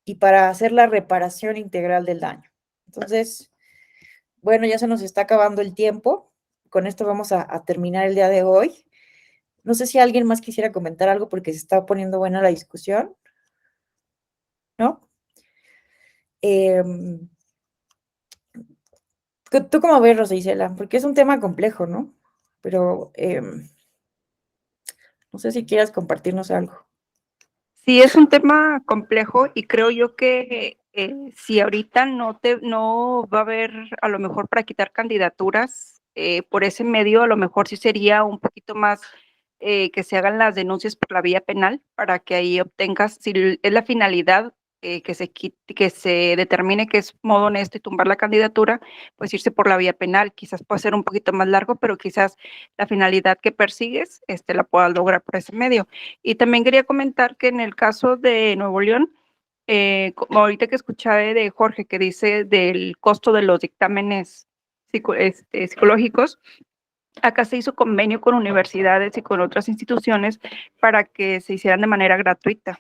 y para hacer la reparación integral del daño. Entonces, bueno, ya se nos está acabando el tiempo. Con esto vamos a terminar el día de hoy. No sé si alguien más quisiera comentar algo porque se está poniendo buena la discusión, ¿no? ¿Tú cómo ves, Rosa Isela? Porque es un tema complejo, ¿no? Pero no sé si quieras compartirnos algo. Sí, es un tema complejo y creo yo que si ahorita no va a haber, a lo mejor para quitar candidaturas por ese medio, a lo mejor sí sería un poquito más que se hagan las denuncias por la vía penal para que ahí obtengas, si es la finalidad que se determine que es modo honesto y tumbar la candidatura, pues irse por la vía penal. Quizás puede ser un poquito más largo, pero quizás la finalidad que persigues la puedas lograr por ese medio. Y también quería comentar que en el caso de Nuevo León, como ahorita que escuché de Jorge que dice del costo de los dictámenes psicológicos, acá se hizo convenio con universidades y con otras instituciones para que se hicieran de manera gratuita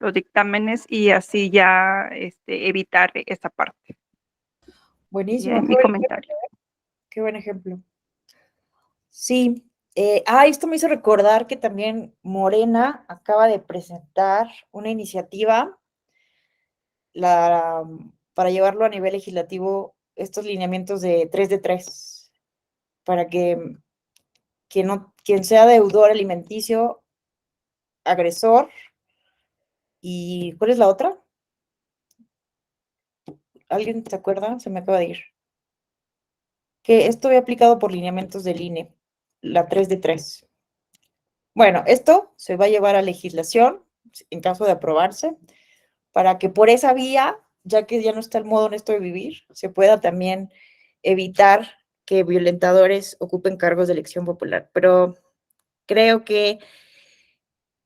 los dictámenes y así ya evitar esta parte. Buenísimo. Mi comentario. Qué buen ejemplo. Sí. Esto me hizo recordar que también Morena acaba de presentar una iniciativa para llevarlo a nivel legislativo, estos lineamientos de 3 de 3, para que quien sea deudor alimenticio, agresor, ¿y cuál es la otra? ¿Alguien se acuerda? Se me acaba de ir. Que esto había aplicado por lineamientos del INE, la 3 de 3. Bueno, esto se va a llevar a legislación, en caso de aprobarse, para que por esa vía, ya que ya no está el modo honesto de vivir, se pueda también evitar que violentadores ocupen cargos de elección popular. Pero creo que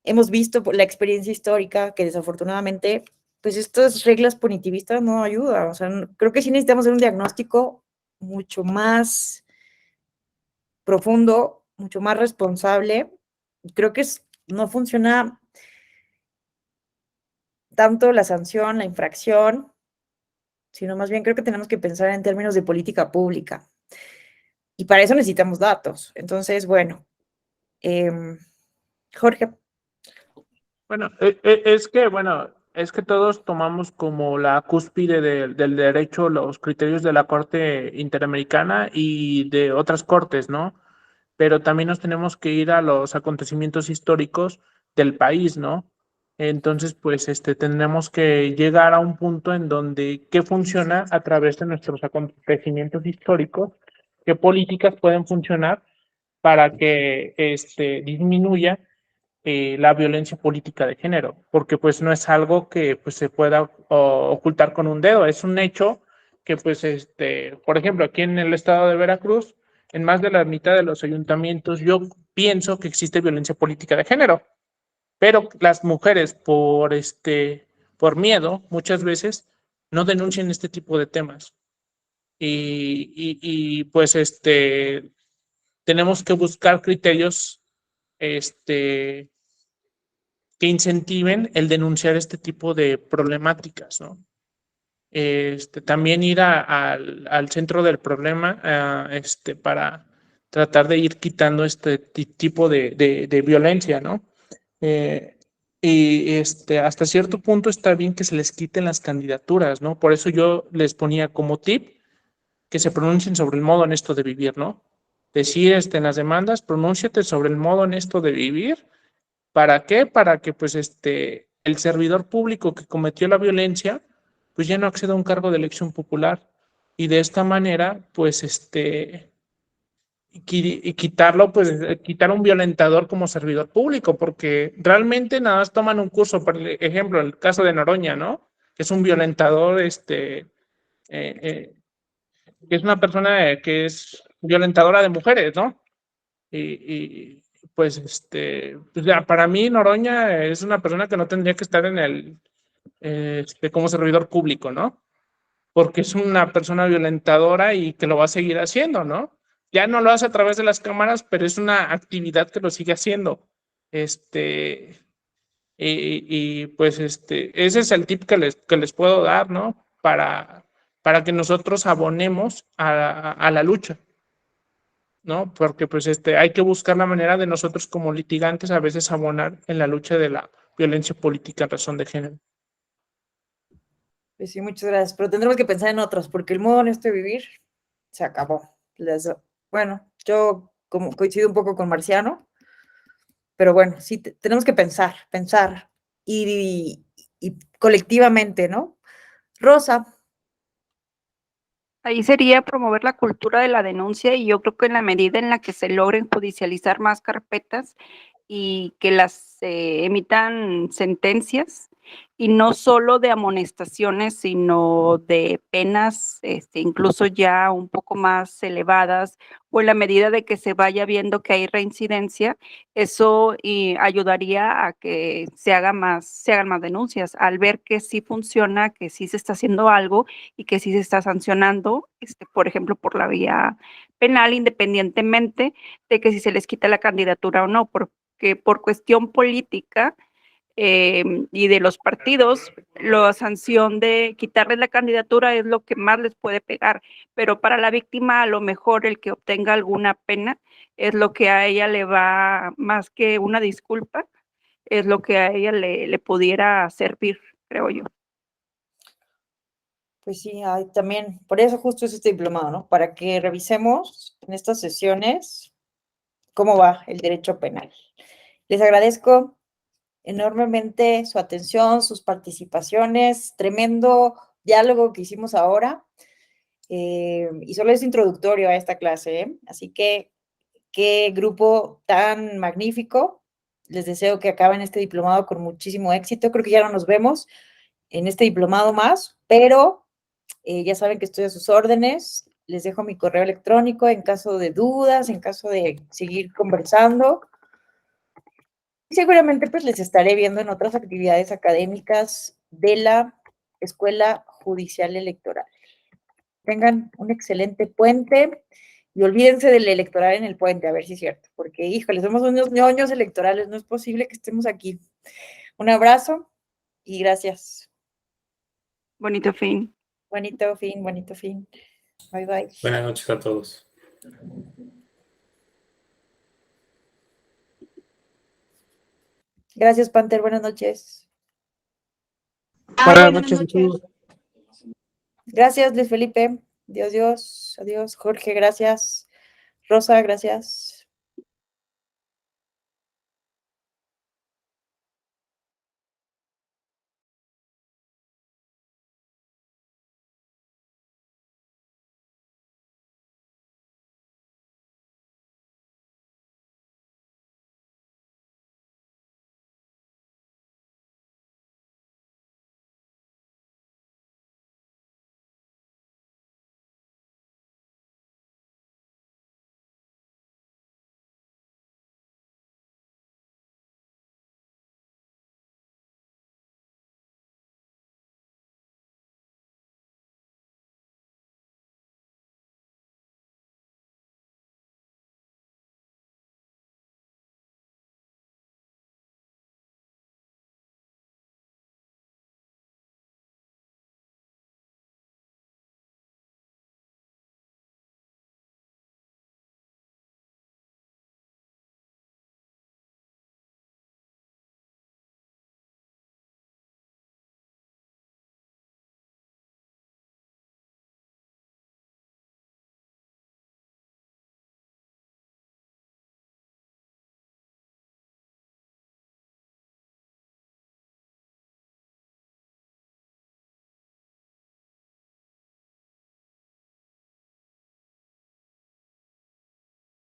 hemos visto por la experiencia histórica que desafortunadamente, pues estas reglas punitivistas no ayudan. O sea, creo que sí necesitamos hacer un diagnóstico mucho más profundo, mucho más responsable. Creo que no funciona tanto la sanción, la infracción, sino más bien creo que tenemos que pensar en términos de política pública. Y para eso necesitamos datos. Entonces, bueno, Jorge. Bueno, es que todos tomamos como la cúspide del derecho los criterios de la Corte Interamericana y de otras cortes, ¿no? Pero también nos tenemos que ir a los acontecimientos históricos del país, ¿no? Entonces, pues, tendremos que llegar a un punto en donde qué funciona a través de nuestros acontecimientos históricos, qué políticas pueden funcionar para que disminuya la violencia política de género, porque pues no es algo que pues se pueda ocultar con un dedo, es un hecho que pues por ejemplo, aquí en el estado de Veracruz, en más de la mitad de los ayuntamientos, yo pienso que existe violencia política de género, pero las mujeres por miedo, muchas veces no denuncian este tipo de temas. Y pues tenemos que buscar criterios que incentiven el denunciar este tipo de problemáticas, ¿no? También ir al centro del problema para tratar de ir quitando este tipo de violencia, ¿no? Y hasta cierto punto está bien que se les quiten las candidaturas, ¿no? Por eso yo les ponía como tip que se pronuncien sobre el modo honesto de vivir, ¿no? Decir en las demandas, pronúnciate sobre el modo honesto de vivir. ¿Para qué? Para que pues el servidor público que cometió la violencia pues ya no acceda a un cargo de elección popular y de esta manera pues y quitarlo pues quitar un violentador como servidor público porque realmente nada más toman un curso, por ejemplo el caso de Noroña, ¿no? Que es un violentador que es una persona que es violentadora de mujeres, ¿no? Y pues, pues ya, para mí Noroña es una persona que no tendría que estar en como servidor público, ¿no? Porque es una persona violentadora y que lo va a seguir haciendo, ¿no? Ya no lo hace a través de las cámaras, pero es una actividad que lo sigue haciendo. Pues ese es el tip que les puedo dar, ¿no? Para que nosotros abonemos a la lucha. ¿No? Porque pues hay que buscar la manera de nosotros como litigantes a veces abonar en la lucha de la violencia política en razón de género. Pues sí, muchas gracias, pero tendremos que pensar en otros, porque el modo honesto de vivir se acabó. Bueno, yo como coincido un poco con Marciano, pero bueno, sí, tenemos que pensar y colectivamente, ¿no? Rosa. Ahí sería promover la cultura de la denuncia y yo creo que en la medida en la que se logren judicializar más carpetas y que las emitan sentencias, y no solo de amonestaciones, sino de penas, incluso ya un poco más elevadas, o en la medida de que se vaya viendo que hay reincidencia, eso ayudaría a que se hagan más denuncias, al ver que sí funciona, que sí se está haciendo algo y que sí se está sancionando, por ejemplo, por la vía penal, independientemente de que si se les quita la candidatura o no, porque por cuestión política y de los partidos, la sanción de quitarles la candidatura es lo que más les puede pegar, pero para la víctima a lo mejor el que obtenga alguna pena es lo que a ella le va, más que una disculpa, es lo que a ella le pudiera servir, creo yo. Pues sí, hay también, por eso justo es este diplomado, ¿no? Para que revisemos en estas sesiones cómo va el derecho penal. Les agradezco enormemente su atención, sus participaciones, tremendo diálogo que hicimos ahora, y solo es introductorio a esta clase, ¿eh? Así que qué grupo tan magnífico. Les deseo que acaben este diplomado con muchísimo éxito. Creo que ya no nos vemos en este diplomado más, pero ya saben que estoy a sus órdenes. Les dejo mi correo electrónico en caso de dudas, en caso de seguir conversando. Y seguramente pues les estaré viendo en otras actividades académicas de la Escuela Judicial Electoral. Tengan un excelente puente y olvídense del electoral en el puente, a ver si es cierto, porque híjole, somos unos ñoños electorales, no es posible que estemos aquí. Un abrazo y gracias. Bonito fin. Bonito fin, bonito fin. Bye, bye. Buenas noches a todos. Gracias, Panther. Buenas noches. Buenas noches a todos. Gracias, Luis Felipe. Dios, Dios. Adiós. Jorge, gracias. Rosa, gracias.